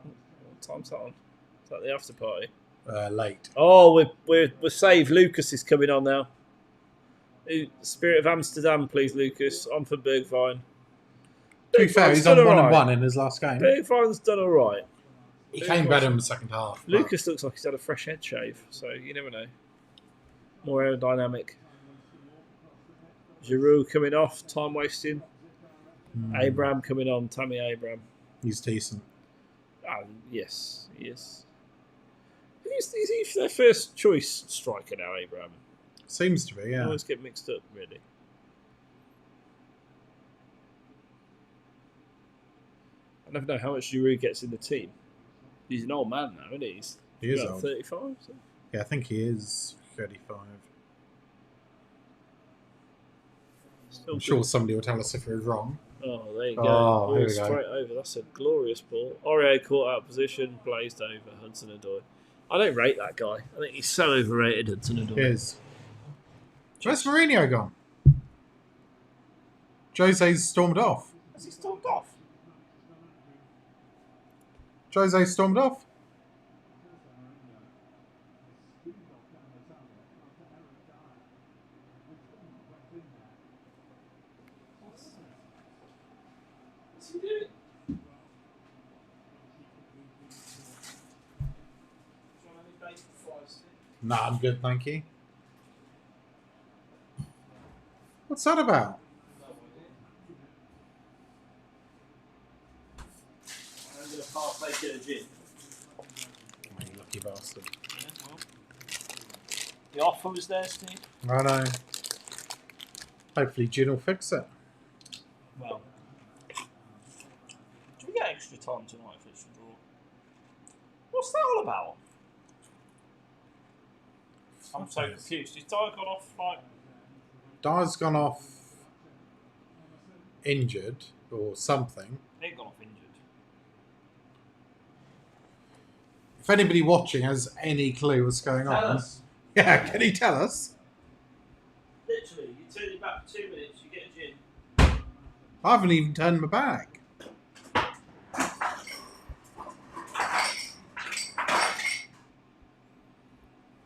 What time's that on? Is that the after party? Late. Oh, we're saved. Lucas is coming on now. Spirit of Amsterdam, please, Lucas. On for Bergwijn. To be fair, he's on 1-1 in his last game. Bergwijn's done all right. He came better in the second half. Lucas looks like he's had a fresh head shave, so you never know. More aerodynamic. Giroud coming off, time wasting. Abraham coming on, Tammy Abraham. He's decent. Yes, he is. Is he their first choice striker now, Abraham? Seems to be, yeah. I always get mixed up, really. I never know how much Giroud gets in the team. He's an old man now, isn't he? He is old. 35? So. Yeah, I think he is 35. I'm sure somebody will tell us if we're wrong. Oh, there you go. Ball straight over. That's a glorious ball. Aurier caught out of position, blazed over Hudson-Odoi. I don't rate that guy. I think he's so overrated, Hudson-Odoi. He is. Where's Mourinho gone? Jose's stormed off. Has he stormed off? Jose stormed off. What's he doing? No, I'm good, thank you. What's that about? I'm going to halfway to the gym. Oh, you lucky bastard. Yeah, well. The offer was there, Steve. I know. Hopefully Jin will fix it. Well, do we get extra time tonight if it's a draw? What's that all about? I'm so confused. Is Dyer gone off like... Dyer's gone off injured or something. He ain't gone off injured. If anybody watching has any clue what's going on... Tell us. Yeah, can you tell us? Literally, you turn your back for 2 minutes, you get a gin. I haven't even turned my back.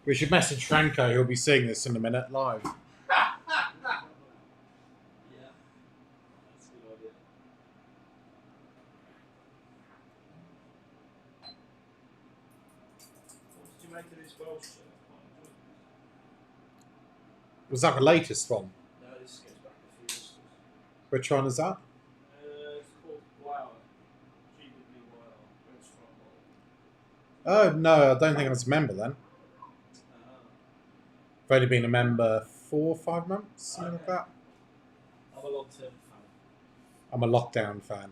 We should message Franco, he'll be seeing this in a minute live. Yeah. That's a good idea. What did you make of this Welsh shirt? Was that the latest one? No, this goes back a few years. Which one is that? It's called Wow. GWYR. Oh, no, I don't think I was a member then. I've only been a member 4 or 5 months, something like that. I'm a long-term fan. I'm a lockdown fan.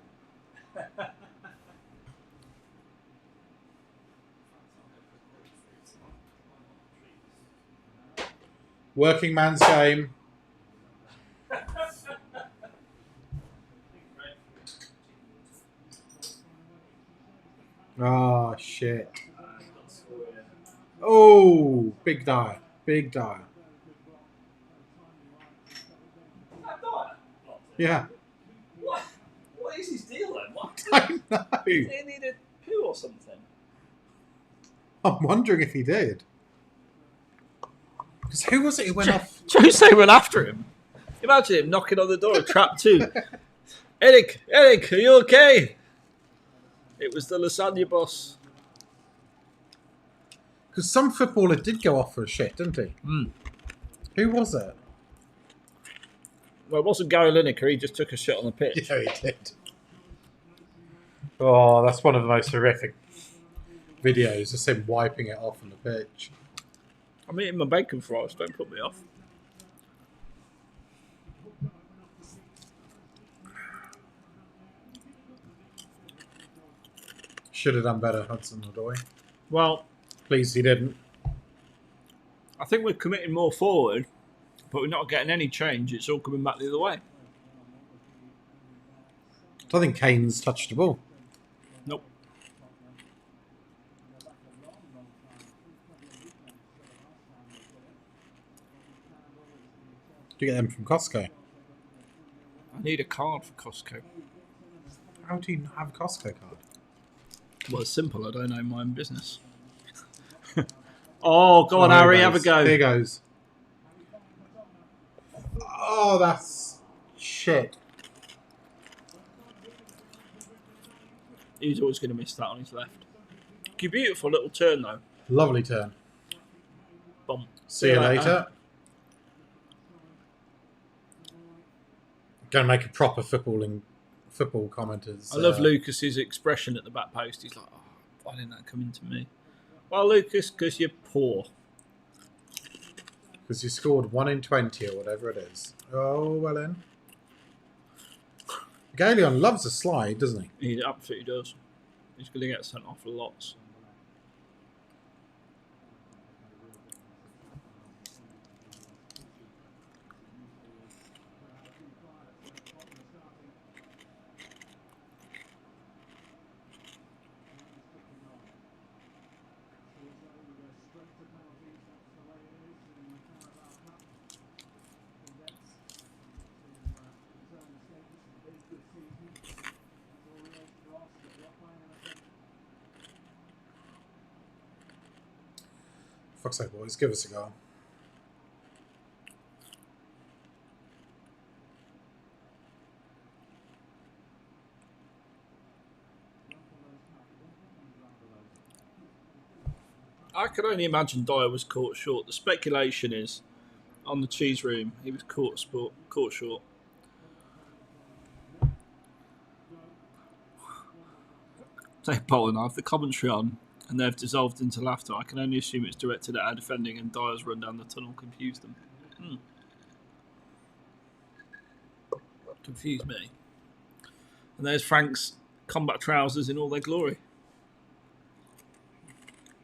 Working man's game. Oh, shit. Oh, big die. Big die. Yeah. What? What is his deal then? What? I know. Did he need a poo or something? I'm wondering if he did. Because who was it who went off? Jose went after him. Imagine him knocking on the door of trap 2. Eric, are you okay? It was the lasagna boss. Because some footballer did go off for a shit, didn't he? Mm. Who was it? Well, it wasn't Gary Lineker. He just took a shot on the pitch. Yeah, he did. Oh, that's one of the most horrific videos. Just him wiping it off on the pitch. I'm eating my bacon fries. Don't put me off. Should have done better, Hudson-Odoi. Well, please, he didn't. I think we're committing more forward, but we're not getting any change. It's all coming back the other way. I don't think Kane's touched the ball. Nope. Do you get them from Costco? I need a card for Costco. How do you not have a Costco card? Well, it's simple. I don't own my own business. Oh, go on, Harry, have a go. Here goes. Oh, that's shit. He's always going to miss that on his left. Beautiful little turn, though. Lovely turn. Bump. See you later. Going to make a proper football commenters. I love Lucas's expression at the back post. He's like, oh, why didn't that come into me? Well, Lucas, because you're poor. Because you scored 1 in 20 or whatever it is. Oh, well then. Galeon loves a slide, doesn't he? He absolutely does. He's going to get sent off lots. Fuck's sake, boys, give us a go. I can only imagine Dyer was caught short. The speculation is, on the cheese room, he was caught short. Take Bolton, I have the commentary on, and they've dissolved into laughter. I can only assume it's directed at our defending, and Dyer's run down the tunnel confused them. Confused me. And there's Frank's combat trousers in all their glory.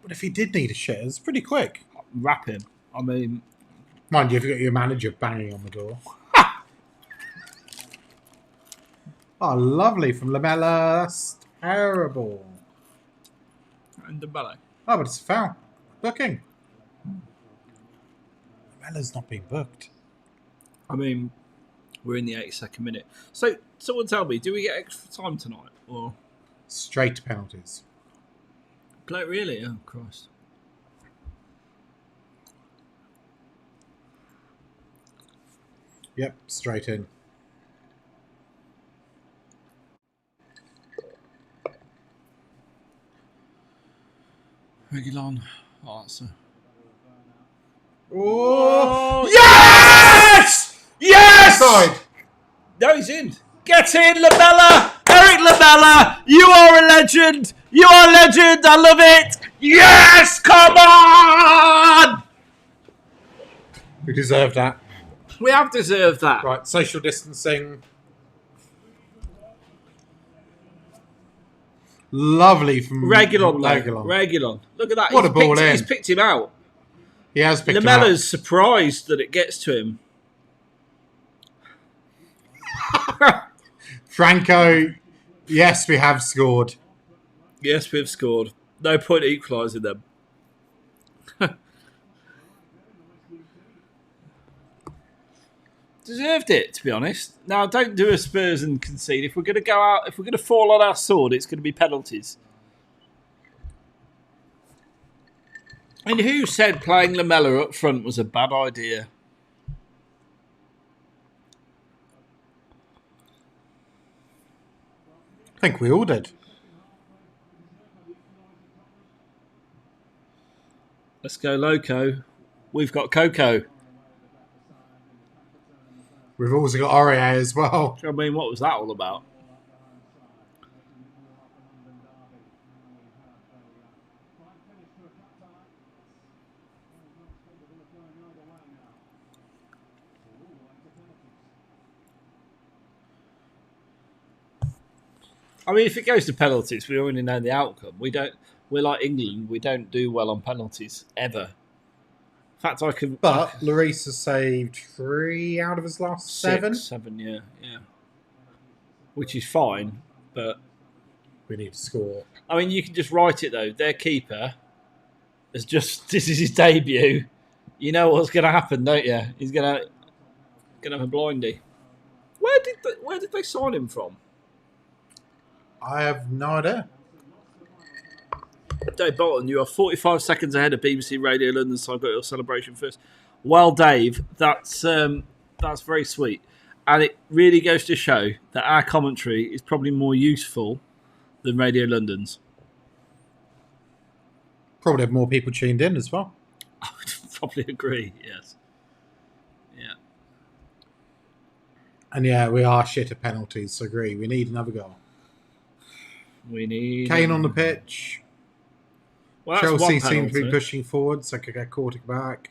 But if he did need a shit, it's pretty quick. Wrap him. I mean... Mind you, if you've got your manager banging on the door. Oh, lovely from Lamella. That's terrible. And Dembele. Oh, but it's a foul. Booking. Lamella's not being booked. I mean, we're in the 82nd minute. So, someone tell me, do we get extra time tonight? Or straight to penalties? Play really? Oh, Christ. Yep, straight in. Regulon. Oh, that's a... Oh! Yes! Yes! Side. No, he's in. Get in, Lamella! Eric Lamella! You are a legend! You are a legend! I love it! Yes! Come on! We deserve that. We have deserved that. Right, social distancing. Lovely from Regulon. Look at that. What a ball in. He's picked him out. He has picked him out. Lamella's surprised that it gets to him. Franco, yes, we have scored. Yes, we've scored. No point equalising them. Deserved it, to be honest. Now, don't do a Spurs and concede. If we're going to go out, if we're going to fall on our sword, it's going to be penalties. And who said playing Lamella up front was a bad idea? I think we all did. Let's go loco. We've got Coco. We've also got Aurier as well. I mean, what was that all about? I mean, if it goes to penalties, we already know the outcome. We're like England. We don't do well on penalties ever. In fact, I could. But Lloris has saved 3 out of his last 7. 7, yeah. Which is fine, but we need to score. I mean, you can just write it though. Their keeper this is his debut. You know what's going to happen, don't you? He's going to. Gonna have a blindy. Where did they sign him from? I have no idea. Dave Bolton, you are 45 seconds ahead of BBC Radio London, so I've got your celebration first. Well, Dave, that's very sweet. And it really goes to show that our commentary is probably more useful than Radio London's. Probably have more people tuned in as well. I would probably agree, yes. Yeah. And yeah, we are shit at penalties, so agree. We need another goal. We need... Kane on the pitch. Well, Chelsea seem to be pushing forward, so I could get quarterback.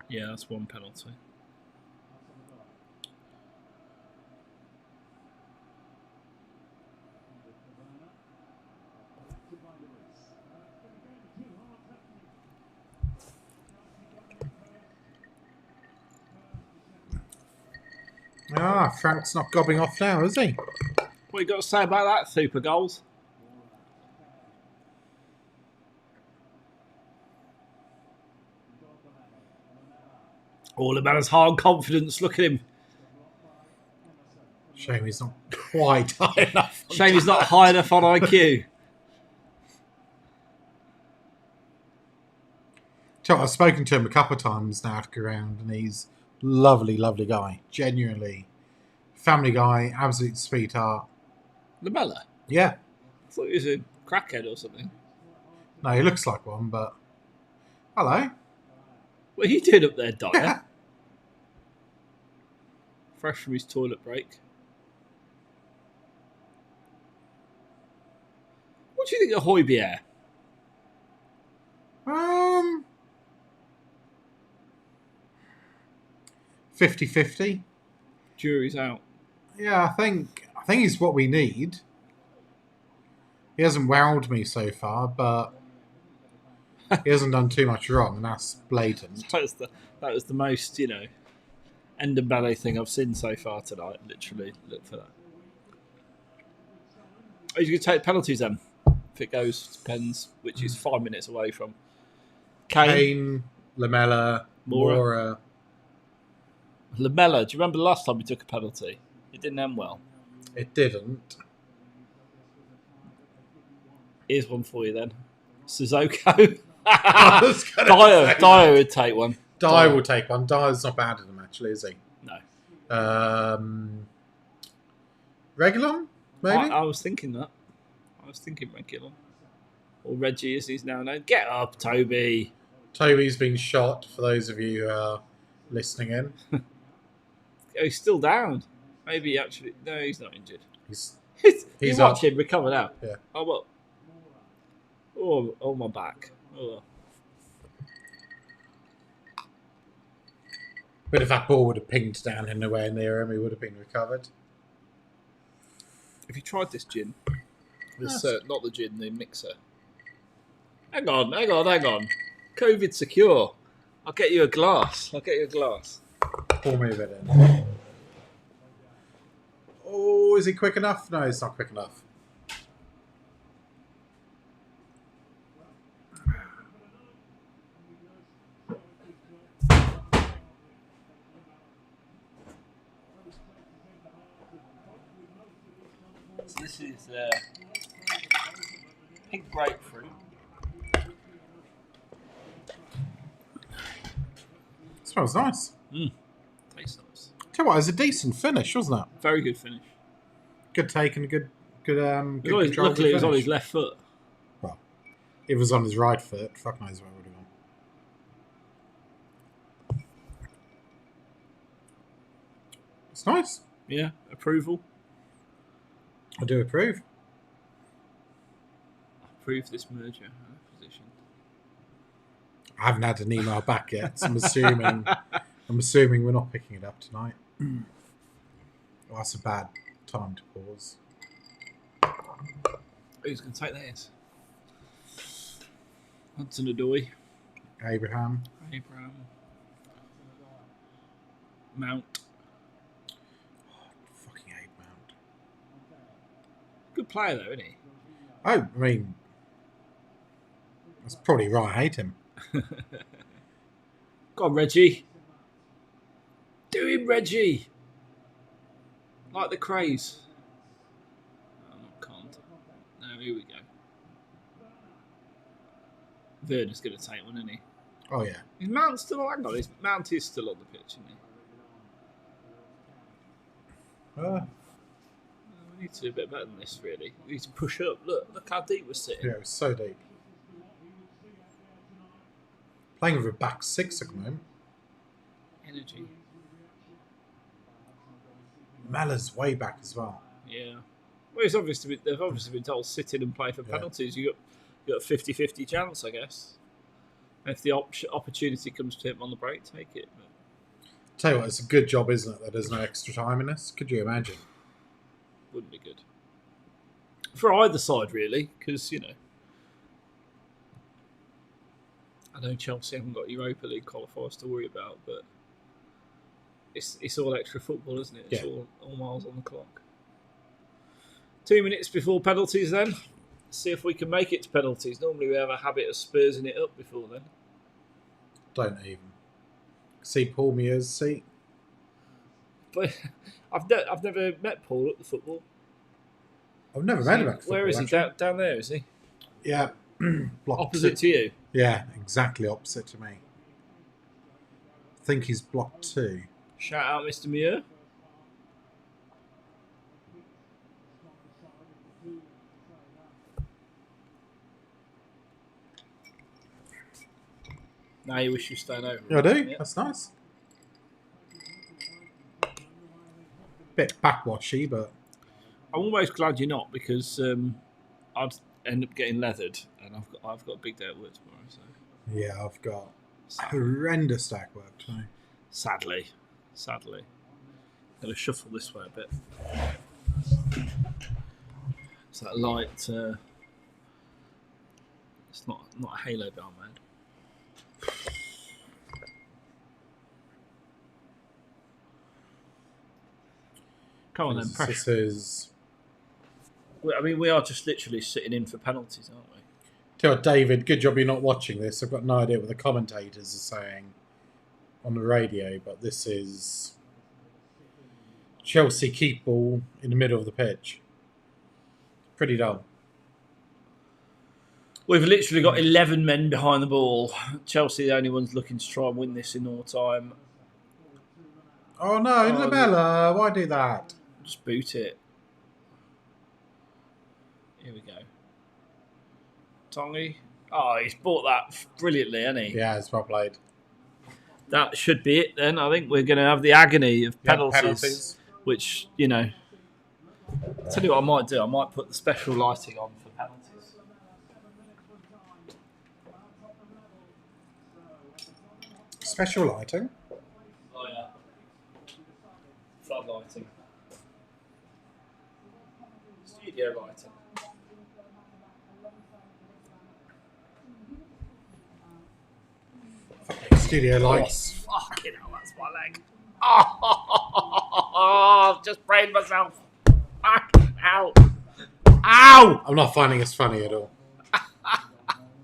Yeah, that's one penalty. Frank's not gobbing off now, is he? What you got to say about that, Super Goals? All about his hard confidence. Look at him. Shame he's not quite high enough. Shame he's not high enough on IQ. I've spoken to him a couple of times now after round, and he's lovely, lovely guy. Genuinely. Family guy, absolute sweetheart. Lamella? Yeah. I thought he was a crackhead or something. No, he looks like one, but... Hello. What are you doing up there, Dyer? Fresh from his toilet break. What do you think of Højbjerg? 50-50. Jury's out. Yeah, I think he's what we need. He hasn't wowed me so far, but he hasn't done too much wrong, and that's blatant. That was the most, end and ballet thing I've seen so far tonight. Literally, look for that. Are you going to take penalties then? If it goes, depends, which is 5 minutes away from. Kane, Lamella, Mora. Lamella, do you remember the last time we took a penalty? It didn't end well. It didn't. Here's one for you then. Sissoko. Dyer would take one. Dyer will take one. Dyer's not bad at them, actually, is he? No. Reguilon, maybe? I was thinking that. I was thinking Reguilon. Or Reggie, as he's now known. Get up, Toby. Toby's been shot, for those of you who are listening in. Oh, he's still down. Maybe actually... No, he's not injured. He's watch him recover now. Yeah. Oh, what? Oh, my back. Oh. But if that ball would have pinged down anywhere near him, he would have been recovered. Have you tried this gin? This, not the gin, the mixer. Hang on. COVID secure. I'll get you a glass. Pour me a bit in. Oh, is he quick enough? No, it's not quick enough. So this is pink grapefruit. Smells nice. Tastes nice. Tell you what, it was a decent finish, wasn't it? Very good finish. Good take and a good control. Luckily, it was on his left foot. Well, if it was on his right foot, fuck knows where it would have gone. It's nice. Yeah, approval. I do approve. Approve this merger position. I haven't had an email back yet, so I'm assuming we're not picking it up tonight. Well, that's a bad time to pause. Who's going to take this? Hudson-Odoi. Abraham. Mount. Fucking Abe Mount. Good player though, isn't he? Oh, I mean, that's probably right. I hate him. Go on, Reggie. Do him, Reggie. Like the craze. Oh, can't. No, here we go. Werner's going to take one, isn't he? Oh, yeah. Is Mount still on? Hang on, Mount is still on the pitch, isn't he? We need to do a bit better than this, really. We need to push up. Look how deep we're sitting. Yeah, it was so deep. Playing with a back six at the moment. Energy. Mellor's way back as well. Yeah. Well, they've obviously been told sit in and play for penalties. You got a 50-50 chance, I guess. If the opportunity comes to him on the break, take it. But... Tell you what, it's a good job, isn't it, that there's no extra time in this? Could you imagine? Wouldn't be good. For either side, really, because, I know Chelsea haven't got Europa League qualifiers to worry about, but it's all extra football, isn't it? It's all miles on the clock. 2 minutes before penalties then. See if we can make it to penalties. Normally we have a habit of spursing it up before then. Don't even. See Paul Muir's seat? But I've never met Paul at the football. I've never met him at football. Where is he? Down there, is he? Yeah. Block opposite to you? Yeah, exactly opposite to me. I think he's block 2. Shout out Mr. Muir. Now you wish you were staying over. I do. Yep. That's nice. Bit backwashy, but I'm almost glad you're not, because I'd end up getting leathered, and I've got a big day at work tomorrow. So yeah, I've got horrendous stack work tomorrow. Sadly, I'm going to shuffle this way a bit. It's that light. It's not a halo bar, man. Come on then, pressure. This is... I mean, we are just literally sitting in for penalties, aren't we? Tell you what, David, good job you're not watching this. I've got no idea what the commentators are saying on the radio, but this is Chelsea keep ball in the middle of the pitch. Pretty dull. We've literally got 11 men behind the ball. Chelsea the only ones looking to try and win this in all time. Oh no, Lamella, why do that? Just boot it. Here we go. Tongy. Oh, he's bought that brilliantly, hasn't he? Yeah, it's well played. That should be it then. I think we're going to have the agony of penalties. Which, I'll tell you what I might do. I might put the special lighting on for penalties. Special lighting? Oh, yeah. Flood lighting. Studio lighting. Studio lights. Oh, fucking hell, that's my leg. Oh, I've just brained myself. Ow. Ow! I'm not finding this funny at all.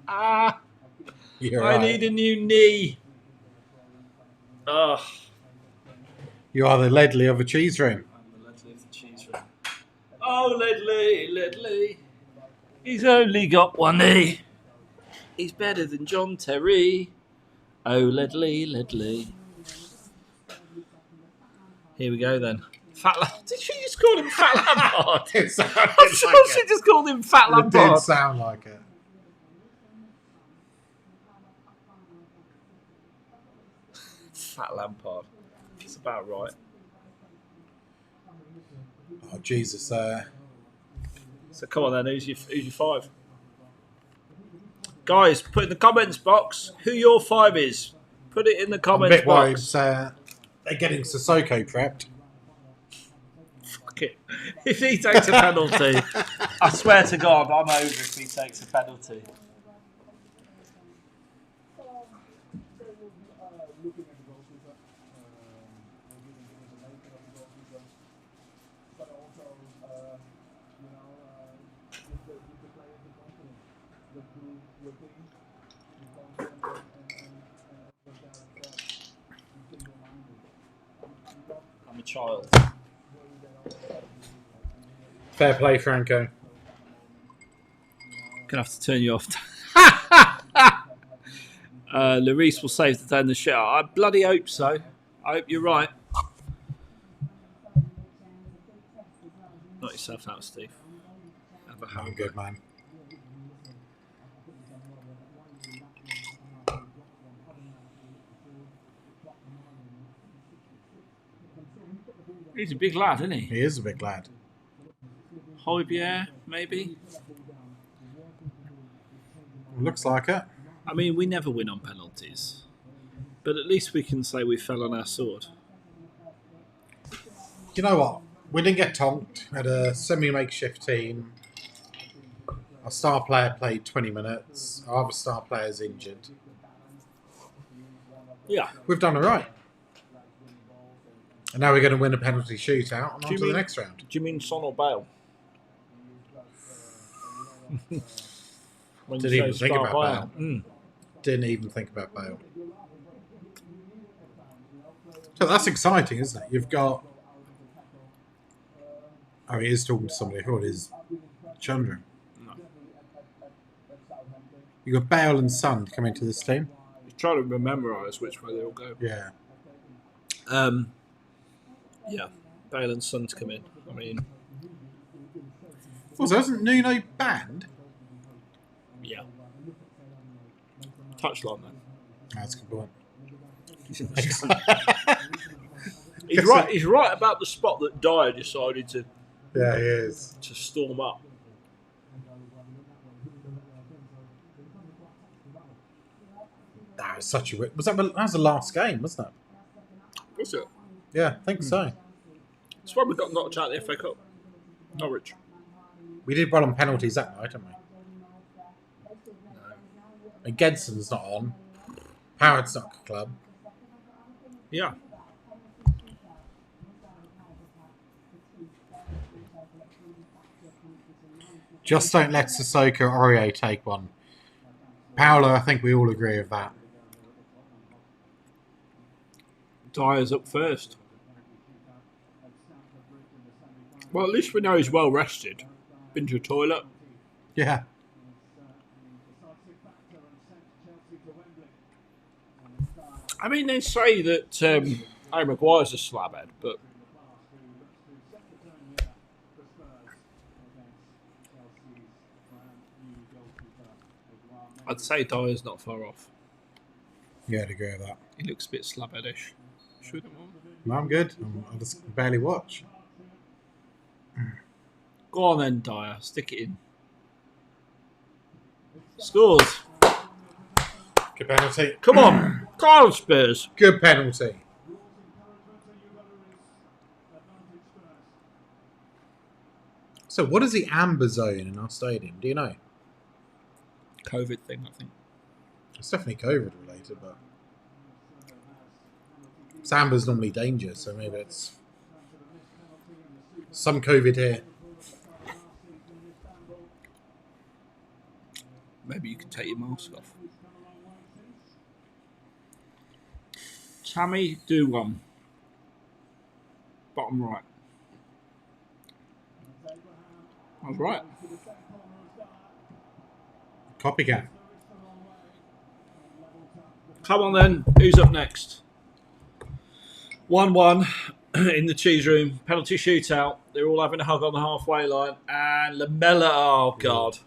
I need a new knee. Ugh. You are the Ledley of a cheese room. I'm the Ledley of the cheese room. Oh, Ledley. He's only got one knee. He's better than John Terry. Oh, Ledley. Here we go then. Did she just call him Fat Lampard? I'm sure she just called him Fat Lampard. It did sound like it. Fat Lampard. It's about right. Oh, Jesus. So come on then, who's your 5? Guys, put in the comments box who your 5 is. Put it in the comments box. Worried, they're getting Sissoko prepped. Fuck it. If he takes a penalty, I swear to God, I'm over if he takes a penalty. child. Fair play, Franco. Gonna have to turn you off. Lloris will save the day in the shootout. I bloody hope so. I hope you're right. Knock yourself out, Steve. I'm good, man. He's a big lad, isn't he? He is a big lad. Højbjerg, maybe? Looks like it. I mean, we never win on penalties. But at least we can say we fell on our sword. You know what? We didn't get tonked. We had a semi-makeshift team. Our star player played 20 minutes. Our other star player's injured. Yeah. We've done all right. And now we're going to win a penalty shootout and on to the next round. Do you mean Son or Bale? Didn't even think about Bale. Didn't even think about Bale. So that's exciting, isn't it? You've got... Oh, he is talking to somebody. Who it is? Chandra. No. You've got Bale and Son coming to this team. He's trying to memorise which way they all go. Yeah. Yeah. Bale and Son to come in. I mean... Also, isn't Nuno banned? Yeah. Touchline, then. That's a good point. He's right about the spot that Dyer decided to. Yeah, he is. To storm up. That was such a. That was the last game, wasn't it? Was it? Yeah, I think so. That's why we got knocked out of the FA Cup. Norwich. We did well on penalties that night, didn't we? And Gedson's not on. Howard's not a club. Yeah. Just don't let Sissoko or Aurier take one. Paolo, I think we all agree with that. Dyer's up first. Well, at least we know he's well rested. Been to a toilet. Yeah. I mean, they say that Harry Maguire's a slabhead, but I'd say Dyer's not far off. Yeah, I'd agree with that. He looks a bit slabheadish. Should we get one? No, I'm good. I just barely watch. Go on then, Dyer. Stick it in. Scores. Good penalty. Come on. Come on, Spurs. Good penalty. So what is the amber zone in our stadium? Do you know? COVID thing, I think. It's definitely COVID related, but amber's normally danger, so maybe it's some COVID here. Maybe you can take your mask off. Tammy, do one. Bottom right. I was right. Copycat. Come on then. Who's up next? 1-1 in the cheese room. Penalty shootout. They're all having a hug on the halfway line. And Lamella. Oh, God.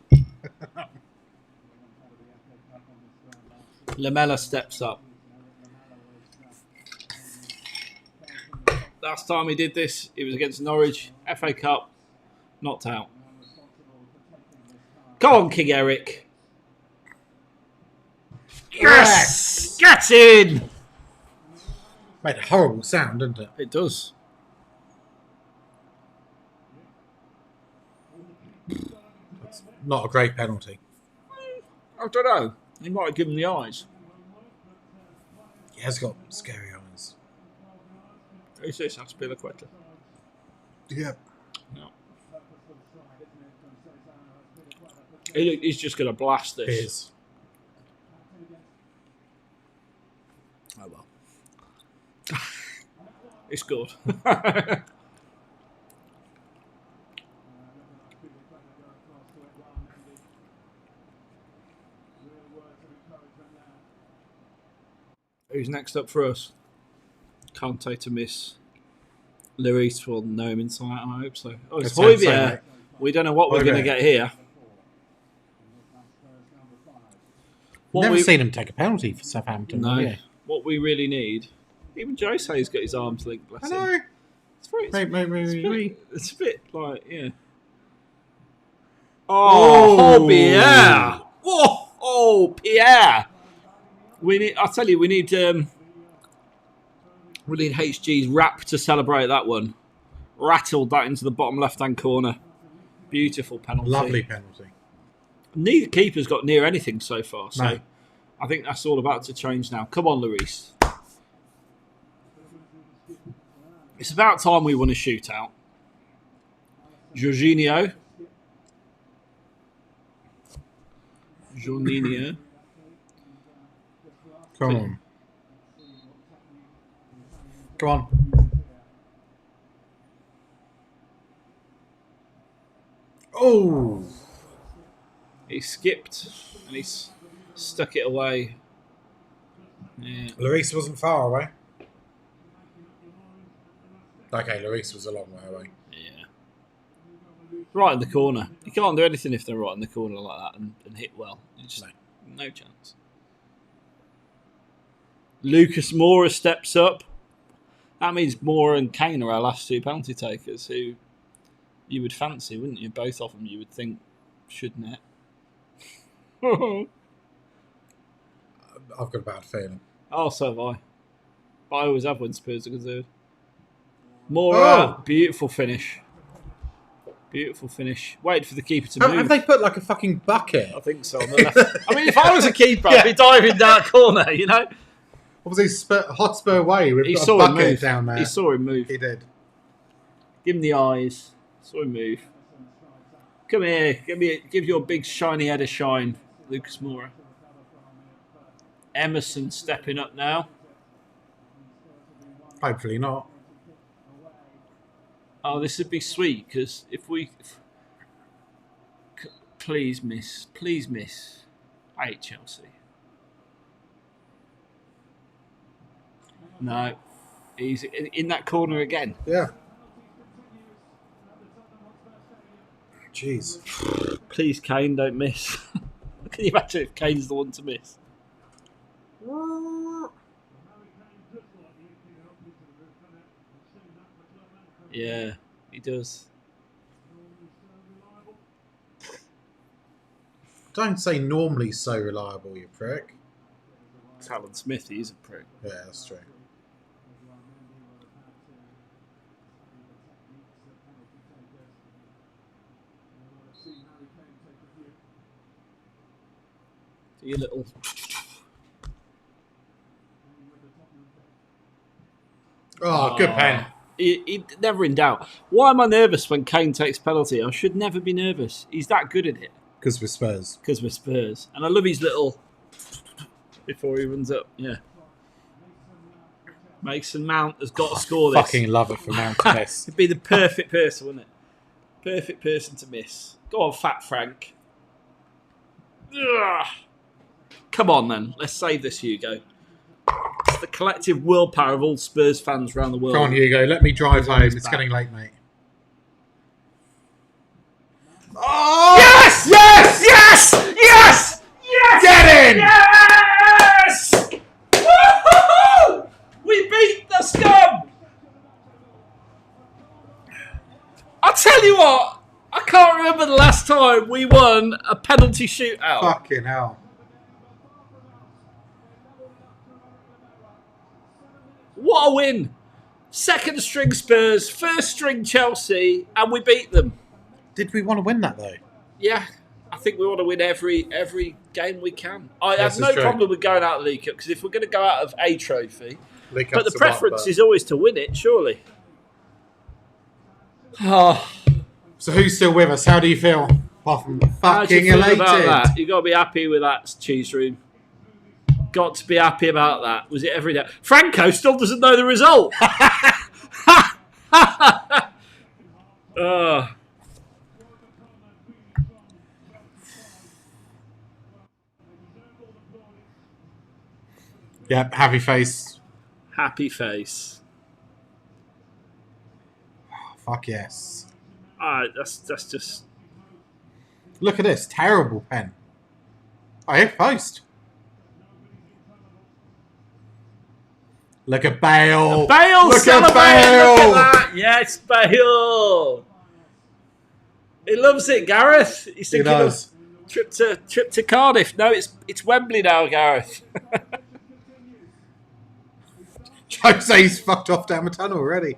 Lamella steps up. Last time he did this, it was against Norwich. FA Cup. Knocked out. Go on, King Eric. Yes! Get in! Made a horrible sound, didn't it? It does. That's not a great penalty. I don't know. He might have given the eyes. He has got scary eyes. Who's this? That's Aspilicueta. Yeah. No. He's just going to blast this. He is. Oh, well. He scored. Who's next up for us? Conte to miss. Lloris will know him inside. I hope so. Oh, it's Højbjerg. We don't know what we're going to get here. Never seen him take a penalty for Southampton. No. What we really need. Even Jose's got his arms linked. Bless him. I know. It's a bit like, yeah. Oh, Pierre! Oh, Pierre! I tell you, we need HG's rap to celebrate that one. Rattled that into the bottom left-hand corner. Beautiful penalty. Lovely penalty. Neither keeper's got near anything so far, so no. I think that's all about to change now. Come on, Lloris. It's about time we won a shootout. Jorginho. Come on. Come on. Oh! He skipped and he's stuck it away. Yeah. Lloris wasn't far away. Okay, Lloris was a long way away. Yeah. Right in the corner. You can't do anything if they're right in the corner like that and hit well. Just no chance. Lucas Moura steps up. That means Moura and Kane are our last two penalty takers who you would fancy, wouldn't you? Both of them you would think should net. I've got a bad feeling. Oh, so have I. But I always have when Spurs are concerned. Moura, beautiful finish. Beautiful finish. Wait for the keeper to move. Have they put like a fucking bucket? I think so. On the left. I mean, if I was a keeper, I'd be diving down that corner, you know? What was he? Hotspur way? We've got a bucket down there. He saw him move. He did. Give him the eyes. Saw him move. Come here. Give your big shiny head a shine, Lucas Moura. Emerson stepping up now. Hopefully not. Oh, this would be sweet because please miss. I hate Chelsea. No, he's in that corner again. Yeah. Jeez. Please, Kane, don't miss. Can you imagine if Kane's the one to miss? Yeah, he does. Don't say normally so reliable, you prick. It's Alan Smith, he's a prick. Yeah, that's true. You little... Oh, good pen. He never in doubt. Why am I nervous when Kane takes penalty? I should never be nervous. He's that good at it. Because we're Spurs. And I love his little... before he runs up, yeah. Mason Mount has got to score this. Fucking love it for Mount to miss. It'd be the perfect person, wouldn't it? Perfect person to miss. Go on, Fat Frank. Ugh. Come on, then. Let's save this, Hugo. It's the collective willpower of all Spurs fans around the world. Come on, Hugo. Let me drive home. It's getting late, mate. Oh! Yes! Yes! Yes! Yes! Yes! Get in! Yes! Woo-hoo-hoo! We beat the scum! I'll tell you what. I can't remember the last time we won a penalty shootout. Fucking hell. What a win. Second string Spurs, first string Chelsea, and we beat them. Did we want to win that, though? Yeah. I think we want to win every game we can. I have no problem with going out of the League Cup, because if we're going to go out of a trophy, but the preference is always to win it, surely. Oh. So who's still with us? How do you feel? Apart from fucking elated. About that? You've got to be happy with that, Cheese Room. Got to be happy about that. Was it every day? Franco still doesn't know the result. Yep, happy face. Happy face. Oh, fuck yes. That's just... Look at this. Terrible pen. Oh, hit post. Look at Bale. Bale Look celebrating. at Bale. Look at that. Yes, Bale. He loves it, Gareth. He's thinking of trip to Cardiff. No, it's Wembley now, Gareth. Jose's fucked off down the tunnel already.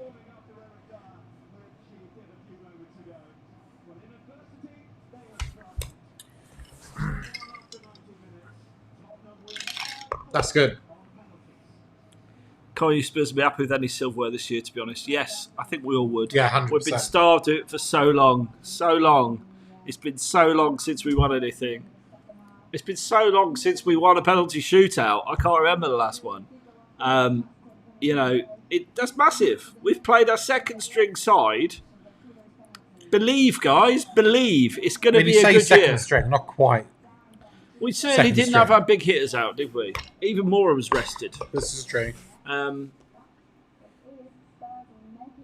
That's good. Can't you Spurs be happy with any silverware this year, to be honest? Yes, I think we all would. Yeah, 100%. We've been starved of it for so long. So long. It's been so long since we won anything. It's been so long since we won a penalty shootout. I can't remember the last one. That's massive. We've played our second string side. Believe, guys. Believe. It's going to be a good year. Second string, not quite. We certainly didn't have our big hitters out, did we? Even Moura was rested. This is true.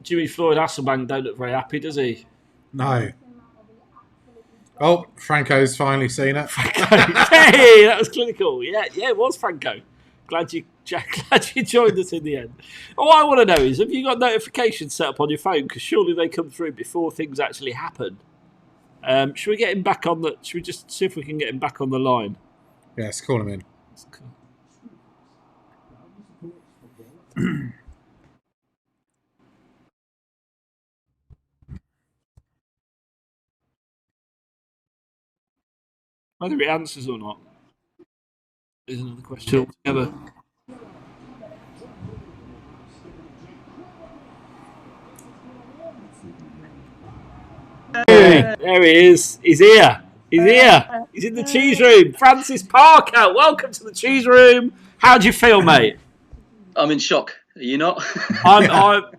Jimmy Floyd Hasselbank don't look very happy, does he? No. Oh, Franco's finally seen it. Hey, that was clinical. Yeah, it was Franco. Glad you joined us in the end. All I want to know is, have you got notifications set up on your phone? Because surely they come through before things actually happen. Should we get him back on the? Should we just see if we can get him back on the line? Yeah, let's call him in. Whether he answers or not is another question altogether. There he is. He's here. He's here. He's in the cheese room. Francis Parker, welcome to the cheese room. How do you feel, mate? I'm in shock. Are you not? I'll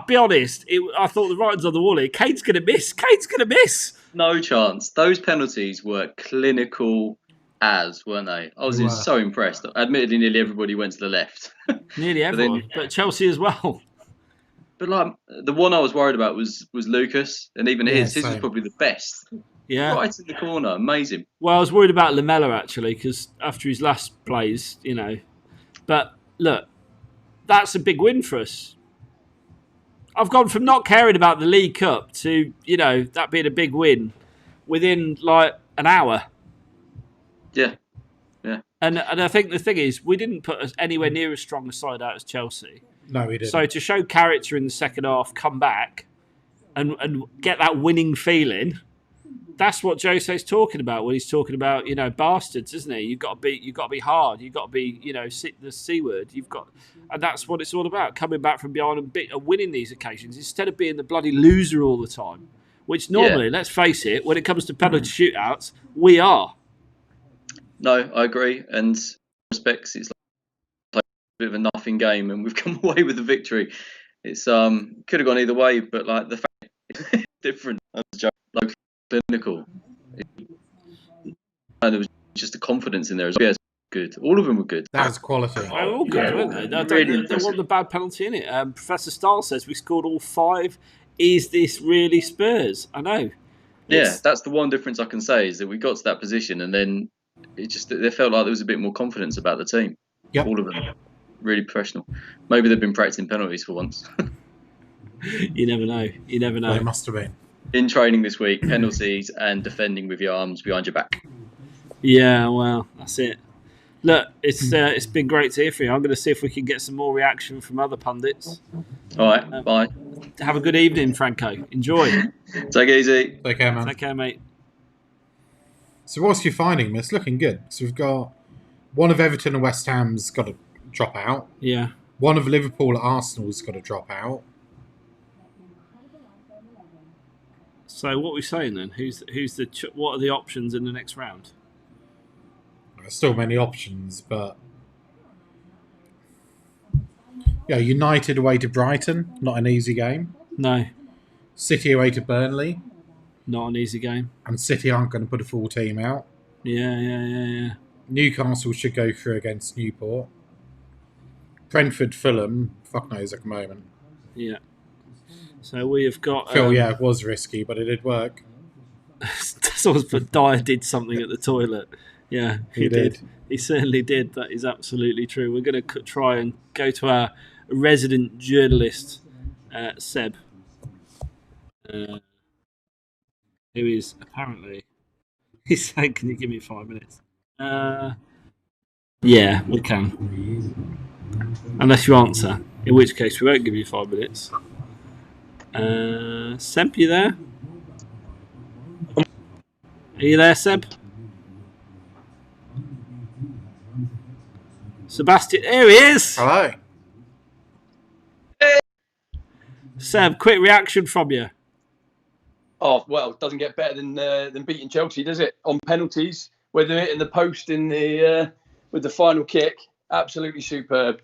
be honest. I thought the writing's on the wall here. Kane's going to miss. No chance. Those penalties were clinical as, weren't they? I was so impressed. Admittedly, nearly everybody went to the left. Nearly everyone, but Chelsea as well. But like the one I was worried about was Lucas, and even his was probably the best. Yeah, right in the corner, amazing. Well, I was worried about Lamella actually because after his last plays, But look, that's a big win for us. I've gone from not caring about the League Cup to that being a big win within like an hour. Yeah. And I think the thing is, we didn't put us anywhere near as strong a side out as Chelsea. No, we didn't. So to show character in the second half, come back, and get that winning feeling, that's what Jose's talking about when he's talking about bastards, isn't he? You've got to be hard. You've got to be the C word. And that's what it's all about. Coming back from behind and winning these occasions instead of being the bloody loser all the time. Which normally, let's face it, when it comes to penalty shootouts, we are. No, I agree. And in respects, it's like a bit of a nothing game, and we've come away with the victory. It's could have gone either way, but like the fact it's different, like clinical, and there was just a confidence in there as well. Yeah, good. All of them were good. That was quality. They're all good, weren't they? There wasn't a bad penalty in it. Professor Stahl says we scored all 5. Is this really Spurs? I know. Yeah, that's the one difference I can say is that we got to that position and then they felt like there was a bit more confidence about the team. Yep. All of them. Really professional. Maybe they've been practicing penalties for once. You never know. They must have been. In training this week, penalties and defending with your arms behind your back. Yeah, well, that's it. Look, it's been great to hear from you. I'm going to see if we can get some more reaction from other pundits. All right, bye. Have a good evening, Franco. Enjoy. Take it easy. Take care, man. Take care, mate. So what's your finding? It's looking good. So we've got one of Everton and West Ham's got to drop out. Yeah. One of Liverpool and Arsenal's got to drop out. So what are we saying then? What are the options in the next round? There's still many options, but Yeah, United away to Brighton, not an easy game. No. City away to Burnley. Not an easy game. And City aren't going to put a full team out. Yeah. Newcastle should go through against Newport. Brentford, Fulham, fuck knows at the moment. Yeah. So we have got... Phil, it was risky, but it did work. Someone's put Dyer did something at the toilet. Yeah, he did. He certainly did. That is absolutely true. We're going to try and go to our resident journalist, Seb, who is apparently... He's saying, can you give me 5 minutes? Yeah, we can. Unless you answer, in which case we won't give you 5 minutes. Seb, you there? Are you there, Seb? Sebastian, here he is! Hello. Seb, quick reaction from you. Oh, well, it doesn't get better than beating Chelsea, does it? On penalties, whether hitting the post with the final kick, absolutely superb.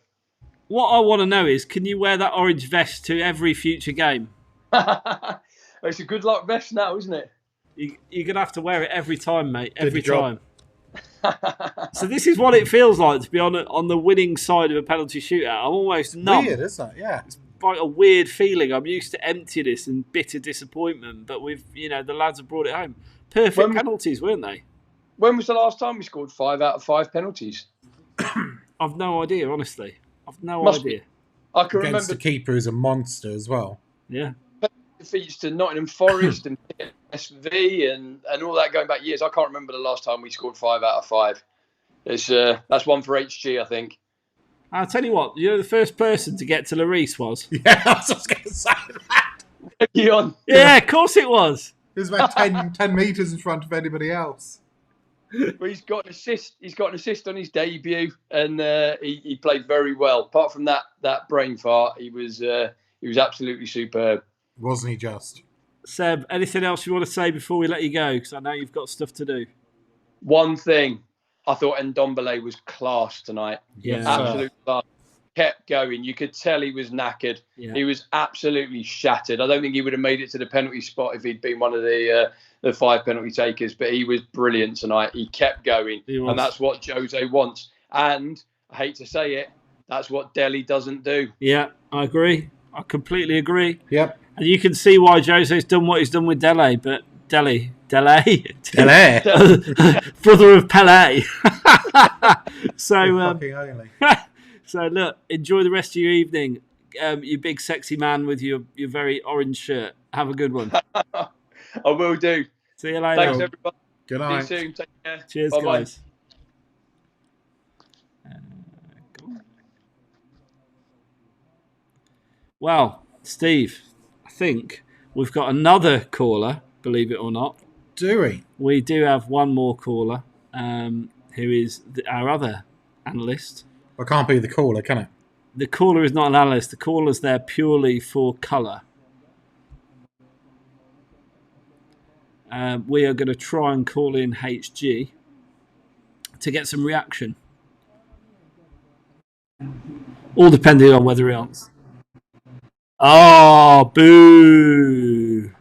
What I want to know is, can you wear that orange vest to every future game? It's a good luck vest now, isn't it? You're going to have to wear it every time, mate. Every time. So this is what it feels like to be on the winning side of a penalty shootout. I'm almost numb. Weird, isn't it? Yeah. It's quite a weird feeling. I'm used to emptiness and bitter disappointment, but the lads have brought it home. Perfect penalties, weren't they? When was the last time we scored 5 out of 5 penalties? I've no idea, honestly. I've no idea. I can remember the keeper is a monster as well. Yeah. Defeats to Nottingham Forest and SV and all that going back years. I can't remember the last time we scored 5 out of 5. It's that's one for HG, I think. I'll tell you what. The first person to get to Larice was. Yeah, I was just going to say that. Yeah, of course it was. It was about 10 metres in front of anybody else. Well, he's got an assist. He's got an assist on his debut, and he played very well. Apart from that brain fart, he was absolutely superb. Wasn't he just? Seb, anything else you want to say before we let you go? Because I know you've got stuff to do. One thing, I thought Ndombele was class tonight. Yeah, absolute class. Kept going. You could tell he was knackered. Yeah. He was absolutely shattered. I don't think he would have made it to the penalty spot if he'd been one of the 5 penalty takers. But he was brilliant tonight. He kept going, and that's what Jose wants. And I hate to say it, that's what Dele doesn't do. Yeah, I agree. I completely agree. Yep. And you can see why Jose's done what he's done with Dele, but Dele, brother of Pelé. So look, enjoy the rest of your evening, you big sexy man with your very orange shirt. Have a good one. I will do. See you later. Thanks, everybody. Good night. See you soon. Take care. Cheers, Bye-bye. guys. Well, Steve, I think we've got another caller, believe it or not. Do we? We do have one more caller, who is our other analyst. I can't be the caller, can it? The caller is not an analyst. The caller's there purely for colour. We are going to try and call in HG to get some reaction. All depending on whether he answers. Oh, boo.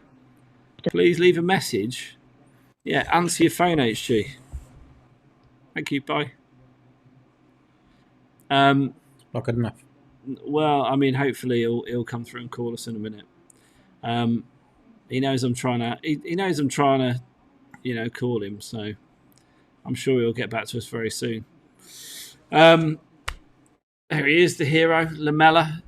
Please leave a message. Yeah, answer your phone, HG. Thank you, bye. Not good enough. Well, I mean, hopefully he'll come through and call us in a minute. He knows I'm trying to. He knows I'm trying to, call him. So I'm sure he'll get back to us very soon. There he is, the hero, Lamella.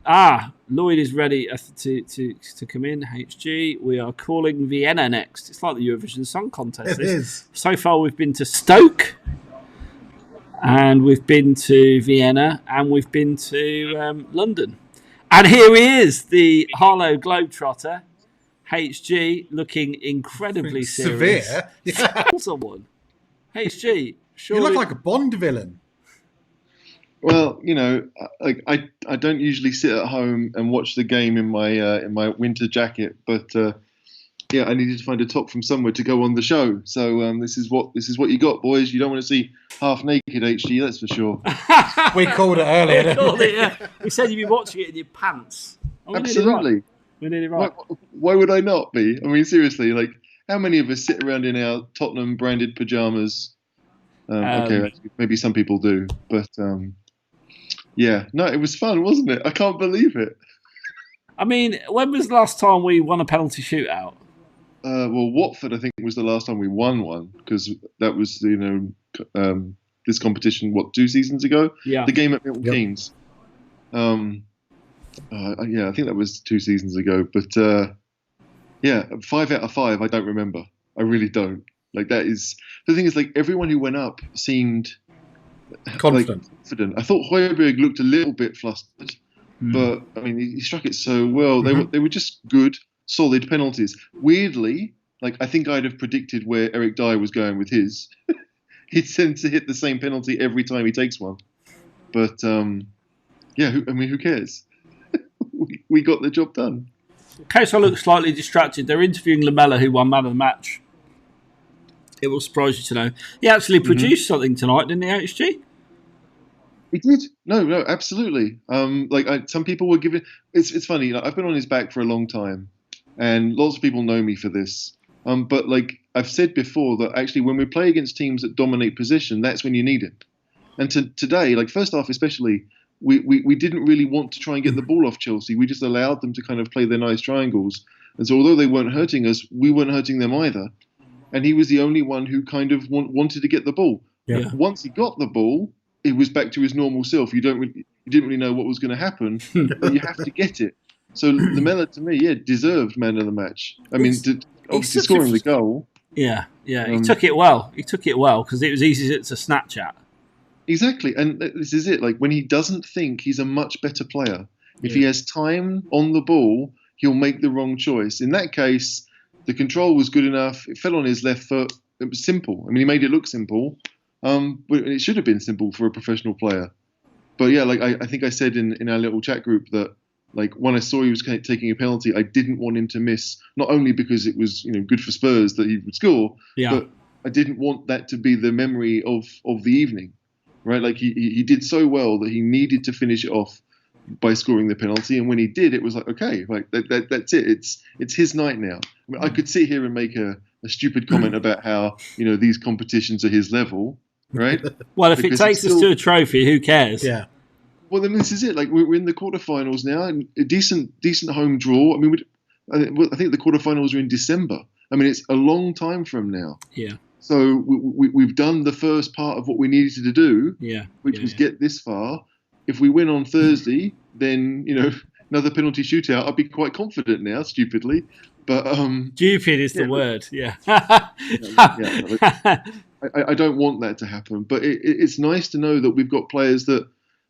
Lloyd is ready to come in. HG, we are calling Vienna next. It's like the Eurovision Song Contest. It is. So far, we've been to Stoke, and we've been to Vienna, and we've been to London. And here he is, the Harlow Globetrotter, HG, looking incredibly serious. Severe. Yeah. Someone. HG, surely... You look like a Bond villain. Well, I don't usually sit at home and watch the game in my winter jacket, but I needed to find a top from somewhere to go on the show. So this is what you got, boys. You don't want to see half naked HG, that's for sure. We called it earlier. We called it, yeah. We said you'd be watching it in your pants. Absolutely. We're nearly right. Why would I not be? I mean, seriously, like, how many of us sit around in our Tottenham branded pajamas? Okay, maybe some people do, but it was fun, wasn't it? I can't believe it. I mean, when was the last time we won a penalty shootout? Well, Watford, I think, was the last time we won one, because that was, this competition, 2 seasons ago? Yeah. The game at Milton Keynes. I think that was 2 seasons ago. But 5 out of 5, I don't remember. I really don't. Like, that is the thing. Is like everyone who went up seemed confident. I thought Højbjerg looked a little bit flustered, but I mean, he struck it so well. They were just good, solid penalties. Weirdly, like, I think I'd have predicted where Eric Dyer was going with his. He tends to hit the same penalty every time he takes one. But who cares? we got the job done. In case I look slightly distracted, they're interviewing Lamela, who won man of the match. It will surprise you to know he actually produced something tonight, didn't he, HG? He did. No, absolutely. Some people were giving. It's funny. I've been on his back for a long time, and lots of people know me for this. But like I've said before, that actually when we play against teams that dominate possession, that's when you need it. And today, like first half especially, we didn't really want to try and get the ball off Chelsea. We just allowed them to kind of play their nice triangles. And so although they weren't hurting us, we weren't hurting them either. And he was the only one who kind of wanted to get the ball. Yeah. Once he got the ball, it was back to his normal self. You didn't really know what was going to happen, but you have to get it. So Lamela, to me, deserved man of the match. I mean, obviously scoring the goal. Yeah. He took it well. Because it was easy to Snapchat. Exactly, and this is it. Like when he doesn't think, he's a much better player. If he has time on the ball, he'll make the wrong choice. In that case, the control was good enough. It fell on his left foot. It was simple. I mean, he made it look simple. But it should have been simple for a professional player. But yeah, like I think I said in our little chat group that like when I saw he was taking a penalty, I didn't want him to miss. Not only because it was good for Spurs that he would score, but I didn't want that to be the memory of the evening, right? Like he did so well that he needed to finish it off by scoring the penalty, and when he did, it was like okay, like that's it. It's his night now. I mean, I could sit here and make a stupid comment about how these competitions are his level. Right. Well, if it takes us to a trophy, who cares? Yeah. Well, then this is it. Like we're in the quarterfinals now, and a decent home draw. I mean, I think the quarterfinals are in December. I mean, it's a long time from now. Yeah. So we've done the first part of what we needed to do. Yeah. Which was get this far. If we win on Thursday, then another penalty shootout. I'd be quite confident now. Stupidly, but stupid is the word. Yeah. I don't want that to happen, but it's nice to know that we've got players that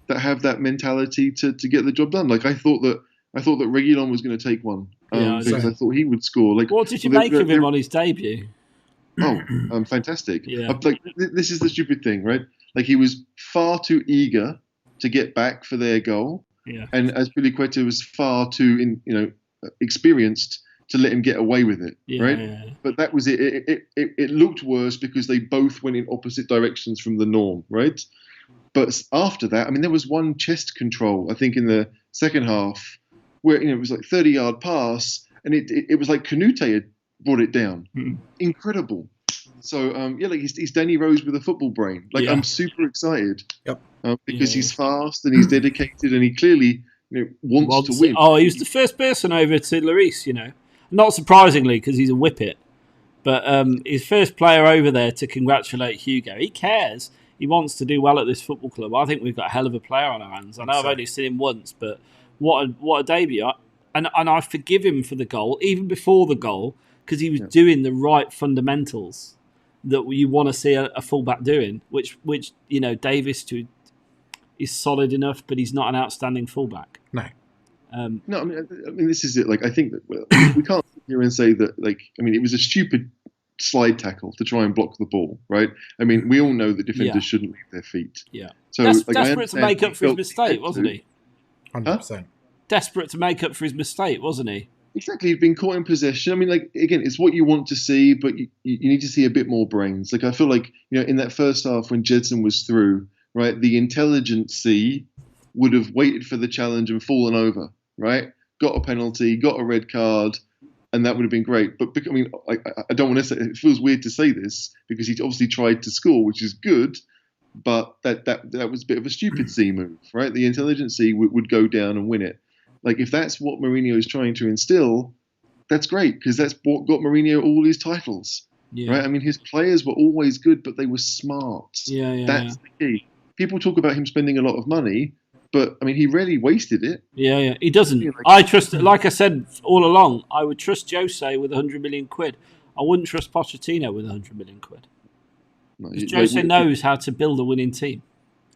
have that mentality to get the job done. Like I thought that Reguilon was going to take one because I thought he would score. Like, what did you make of him on his debut? Oh, fantastic! Yeah. Like this is the stupid thing, right? Like he was far too eager to get back for their goal, and Azpilicueta was far too experienced to let him get away with it, right? Yeah. But that was it. It looked worse because they both went in opposite directions from the norm, right? But after that, I mean, there was one chest control, I think, in the second half where it was like 30-yard pass, and it was like Canute had brought it down. Incredible. So like he's Danny Rose with a football brain. Like I'm super excited. Yep. Because he's fast and he's dedicated and he clearly wants to win. Oh, he was the first person over to Lloris, Not surprisingly, because he's a whippet. But his first player over there to congratulate Hugo. He cares. He wants to do well at this football club. I think we've got a hell of a player on our hands. I know I've only seen him once, but what a debut. And I forgive him for the goal, even before the goal, because he was doing the right fundamentals that you want to see a fullback doing, which Davis is solid enough, but he's not an outstanding fullback. No. No, I mean, this is it. Like, I think that we can't sit here and say that. Like, I mean, it was a stupid slide tackle to try and block the ball, right? I mean, we all know that defenders shouldn't leave their feet. Yeah. So desperate to make up for his mistake, wasn't he? 100%. Desperate to make up for his mistake, wasn't he? Exactly, you've been caught in possession. I mean, like, again, it's what you want to see, but you need to see a bit more brains. Like, I feel like, in that first half when Jedson was through, right, the intelligentsia would have waited for the challenge and fallen over, right? Got a penalty, got a red card, and that would have been great. But I mean, I don't want to say, it feels weird to say this because he obviously tried to score, which is good, but that was a bit of a stupid C move, right? The intelligentsia would go down and win it. Like, if that's what Mourinho is trying to instill, that's great, because that's what got Mourinho all his titles, right? I mean, his players were always good, but they were smart. That's the key. People talk about him spending a lot of money, but, I mean, he rarely wasted it. Yeah, he doesn't. I trust, like I said all along, I would trust Jose with 100 million quid. I wouldn't trust Pochettino with 100 million quid. Because Jose knows how to build a winning team.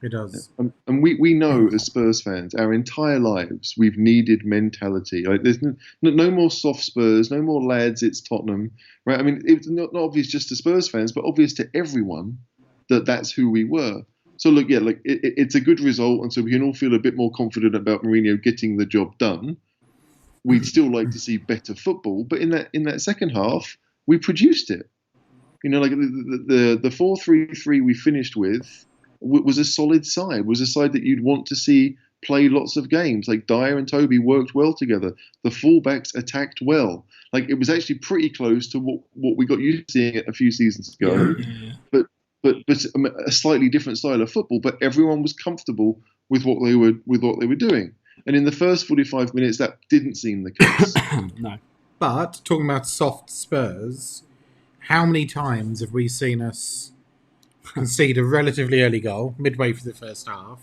He does. And we know, as Spurs fans, our entire lives, we've needed mentality. Like, there's no more soft Spurs, no more lads, it's Tottenham, right? I mean, it's not obvious just to Spurs fans, but obvious to everyone that that's who we were. So, look, it's a good result, and so we can all feel a bit more confident about Mourinho getting the job done. We'd still like to see better football, but in that second half, we produced it. Like the 4-3-3 we finished with was a solid side, was a side that you'd want to see play lots of games. Like, Dyer and Toby worked well together. The fullbacks attacked well. Like, it was actually pretty close to what we got used to seeing a few seasons ago. But a slightly different style of football. But everyone was comfortable with what they were doing. And in the first 45 minutes, that didn't seem the case. No. But talking about soft Spurs, how many times have we seen us concede a relatively early goal midway through the first half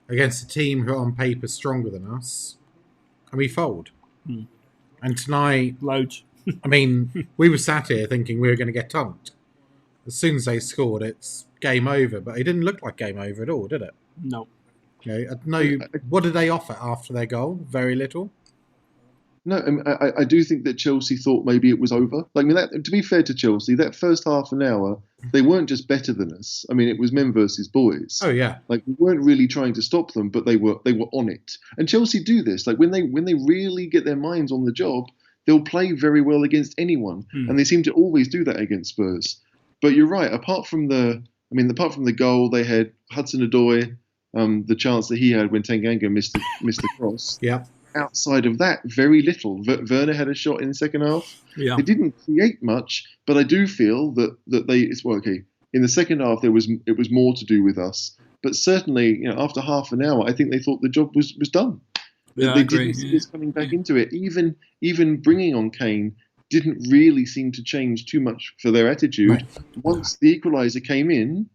against a team who are on paper stronger than us, and we fold? And tonight, loads. I mean, we were sat here thinking we were going to get tonked. As soon as they scored, it's game over. But it didn't look like game over at all, did it? No. What did they offer after their goal? Very little. No, I do think that Chelsea thought maybe it was over. Like, I mean, to be fair to Chelsea, that first half an hour, they weren't just better than us. I mean, it was men versus boys. Oh yeah. Like, we weren't really trying to stop them, but they were on it. And Chelsea do this. Like, when they really get their minds on the job, they'll play very well against anyone, and they seem to always do that against Spurs. But you're right. Apart from the goal, they had Hudson-Odoi, the chance that he had when Tanganga missed the cross. Yeah. Outside of that, very little. Werner had a shot in the second half. Yeah. They didn't create much, but I do feel that okay. In the second half, it was more to do with us. But certainly, after half an hour, I think they thought the job was done. Yeah, they I agree. didn't see us coming back into it. Even bringing on Kane didn't really seem to change too much for their attitude. Right. Once the equaliser came in,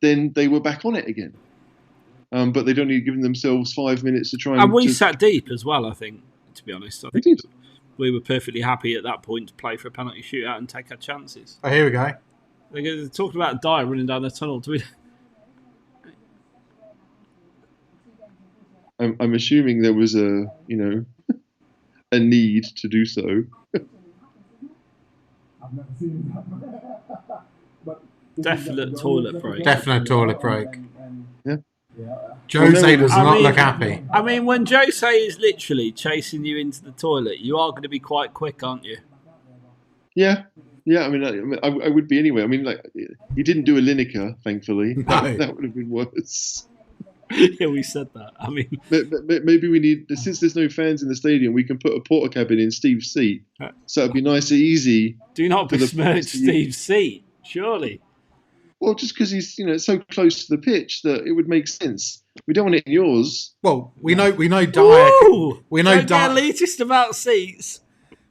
then they were back on it again. But they'd only given themselves 5 minutes to try and we sat deep as well, I think, to be honest. I think did. We were perfectly happy at that point to play for a penalty shootout and take our chances. Oh, here we go. They're talking about Dyer running down the tunnel. I'm assuming there was a need to do so. Definite toilet break. Definite toilet break. Yeah. Jose does not look happy. I mean, when Jose is literally chasing you into the toilet, you are going to be quite quick, aren't you? Yeah. I mean, I would be anyway. I mean, like, he didn't do a Lineker, thankfully. No. That would have been worse. Yeah, we said that. I mean, maybe we need, since there's no fans in the stadium, we can put a porta cabin in Steve's seat, so it'd be nice and easy. Do not besmirch Steve's seat, surely. Well, just because he's so close to the pitch that it would make sense. We don't want it in yours. Well, we know Dyer. Ooh, We know don't Dyer. get elitist about seats.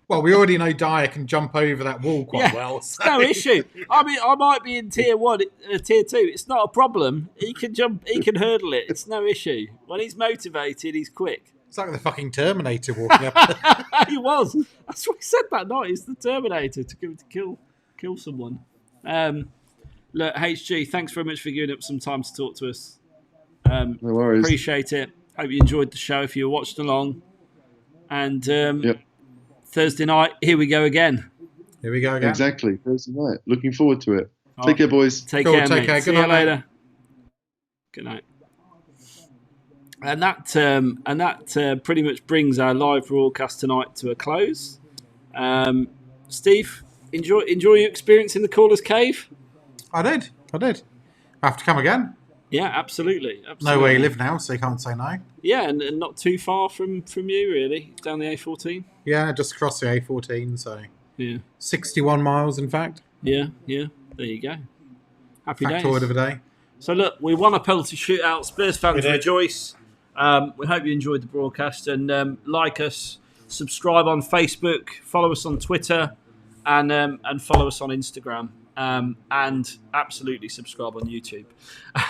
Well, we already know Dyer can jump over that wall quite well. So. No issue. I mean, I might be in tier 1, tier 2. It's not a problem. He can jump. He can hurdle it. It's no issue. When he's motivated, he's quick. It's like the fucking Terminator walking up. He was. That's what he said that night. He's the Terminator to kill someone. Look, HG, thanks very much for giving up some time to talk to us. No worries. Appreciate it. Hope you enjoyed the show if you watched along. And yep. Thursday night, here we go again. Here we go again. Exactly. Thursday night. Looking forward to it. Take care, boys. Take care, mate. Good See night, you later. Good night. And that pretty much brings our live broadcast tonight to a close. Steve, enjoy your experience in the Caller's Cave. I did. I have to come again. Yeah, absolutely. Know where you live now, so you can't say no. Yeah, and not too far from you, really, down the A14. Yeah, just across the A14, so yeah, 61 miles, in fact. Yeah. There you go. Happy days. Factoid of a day. So look, we won a penalty shootout. Spurs fans rejoice. We hope you enjoyed the broadcast, and like us, subscribe on Facebook, follow us on Twitter, and follow us on Instagram. And absolutely subscribe on YouTube.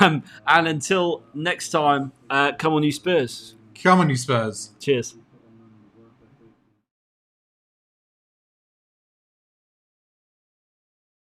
And until next time, come on you Spurs. Come on you Spurs. Cheers.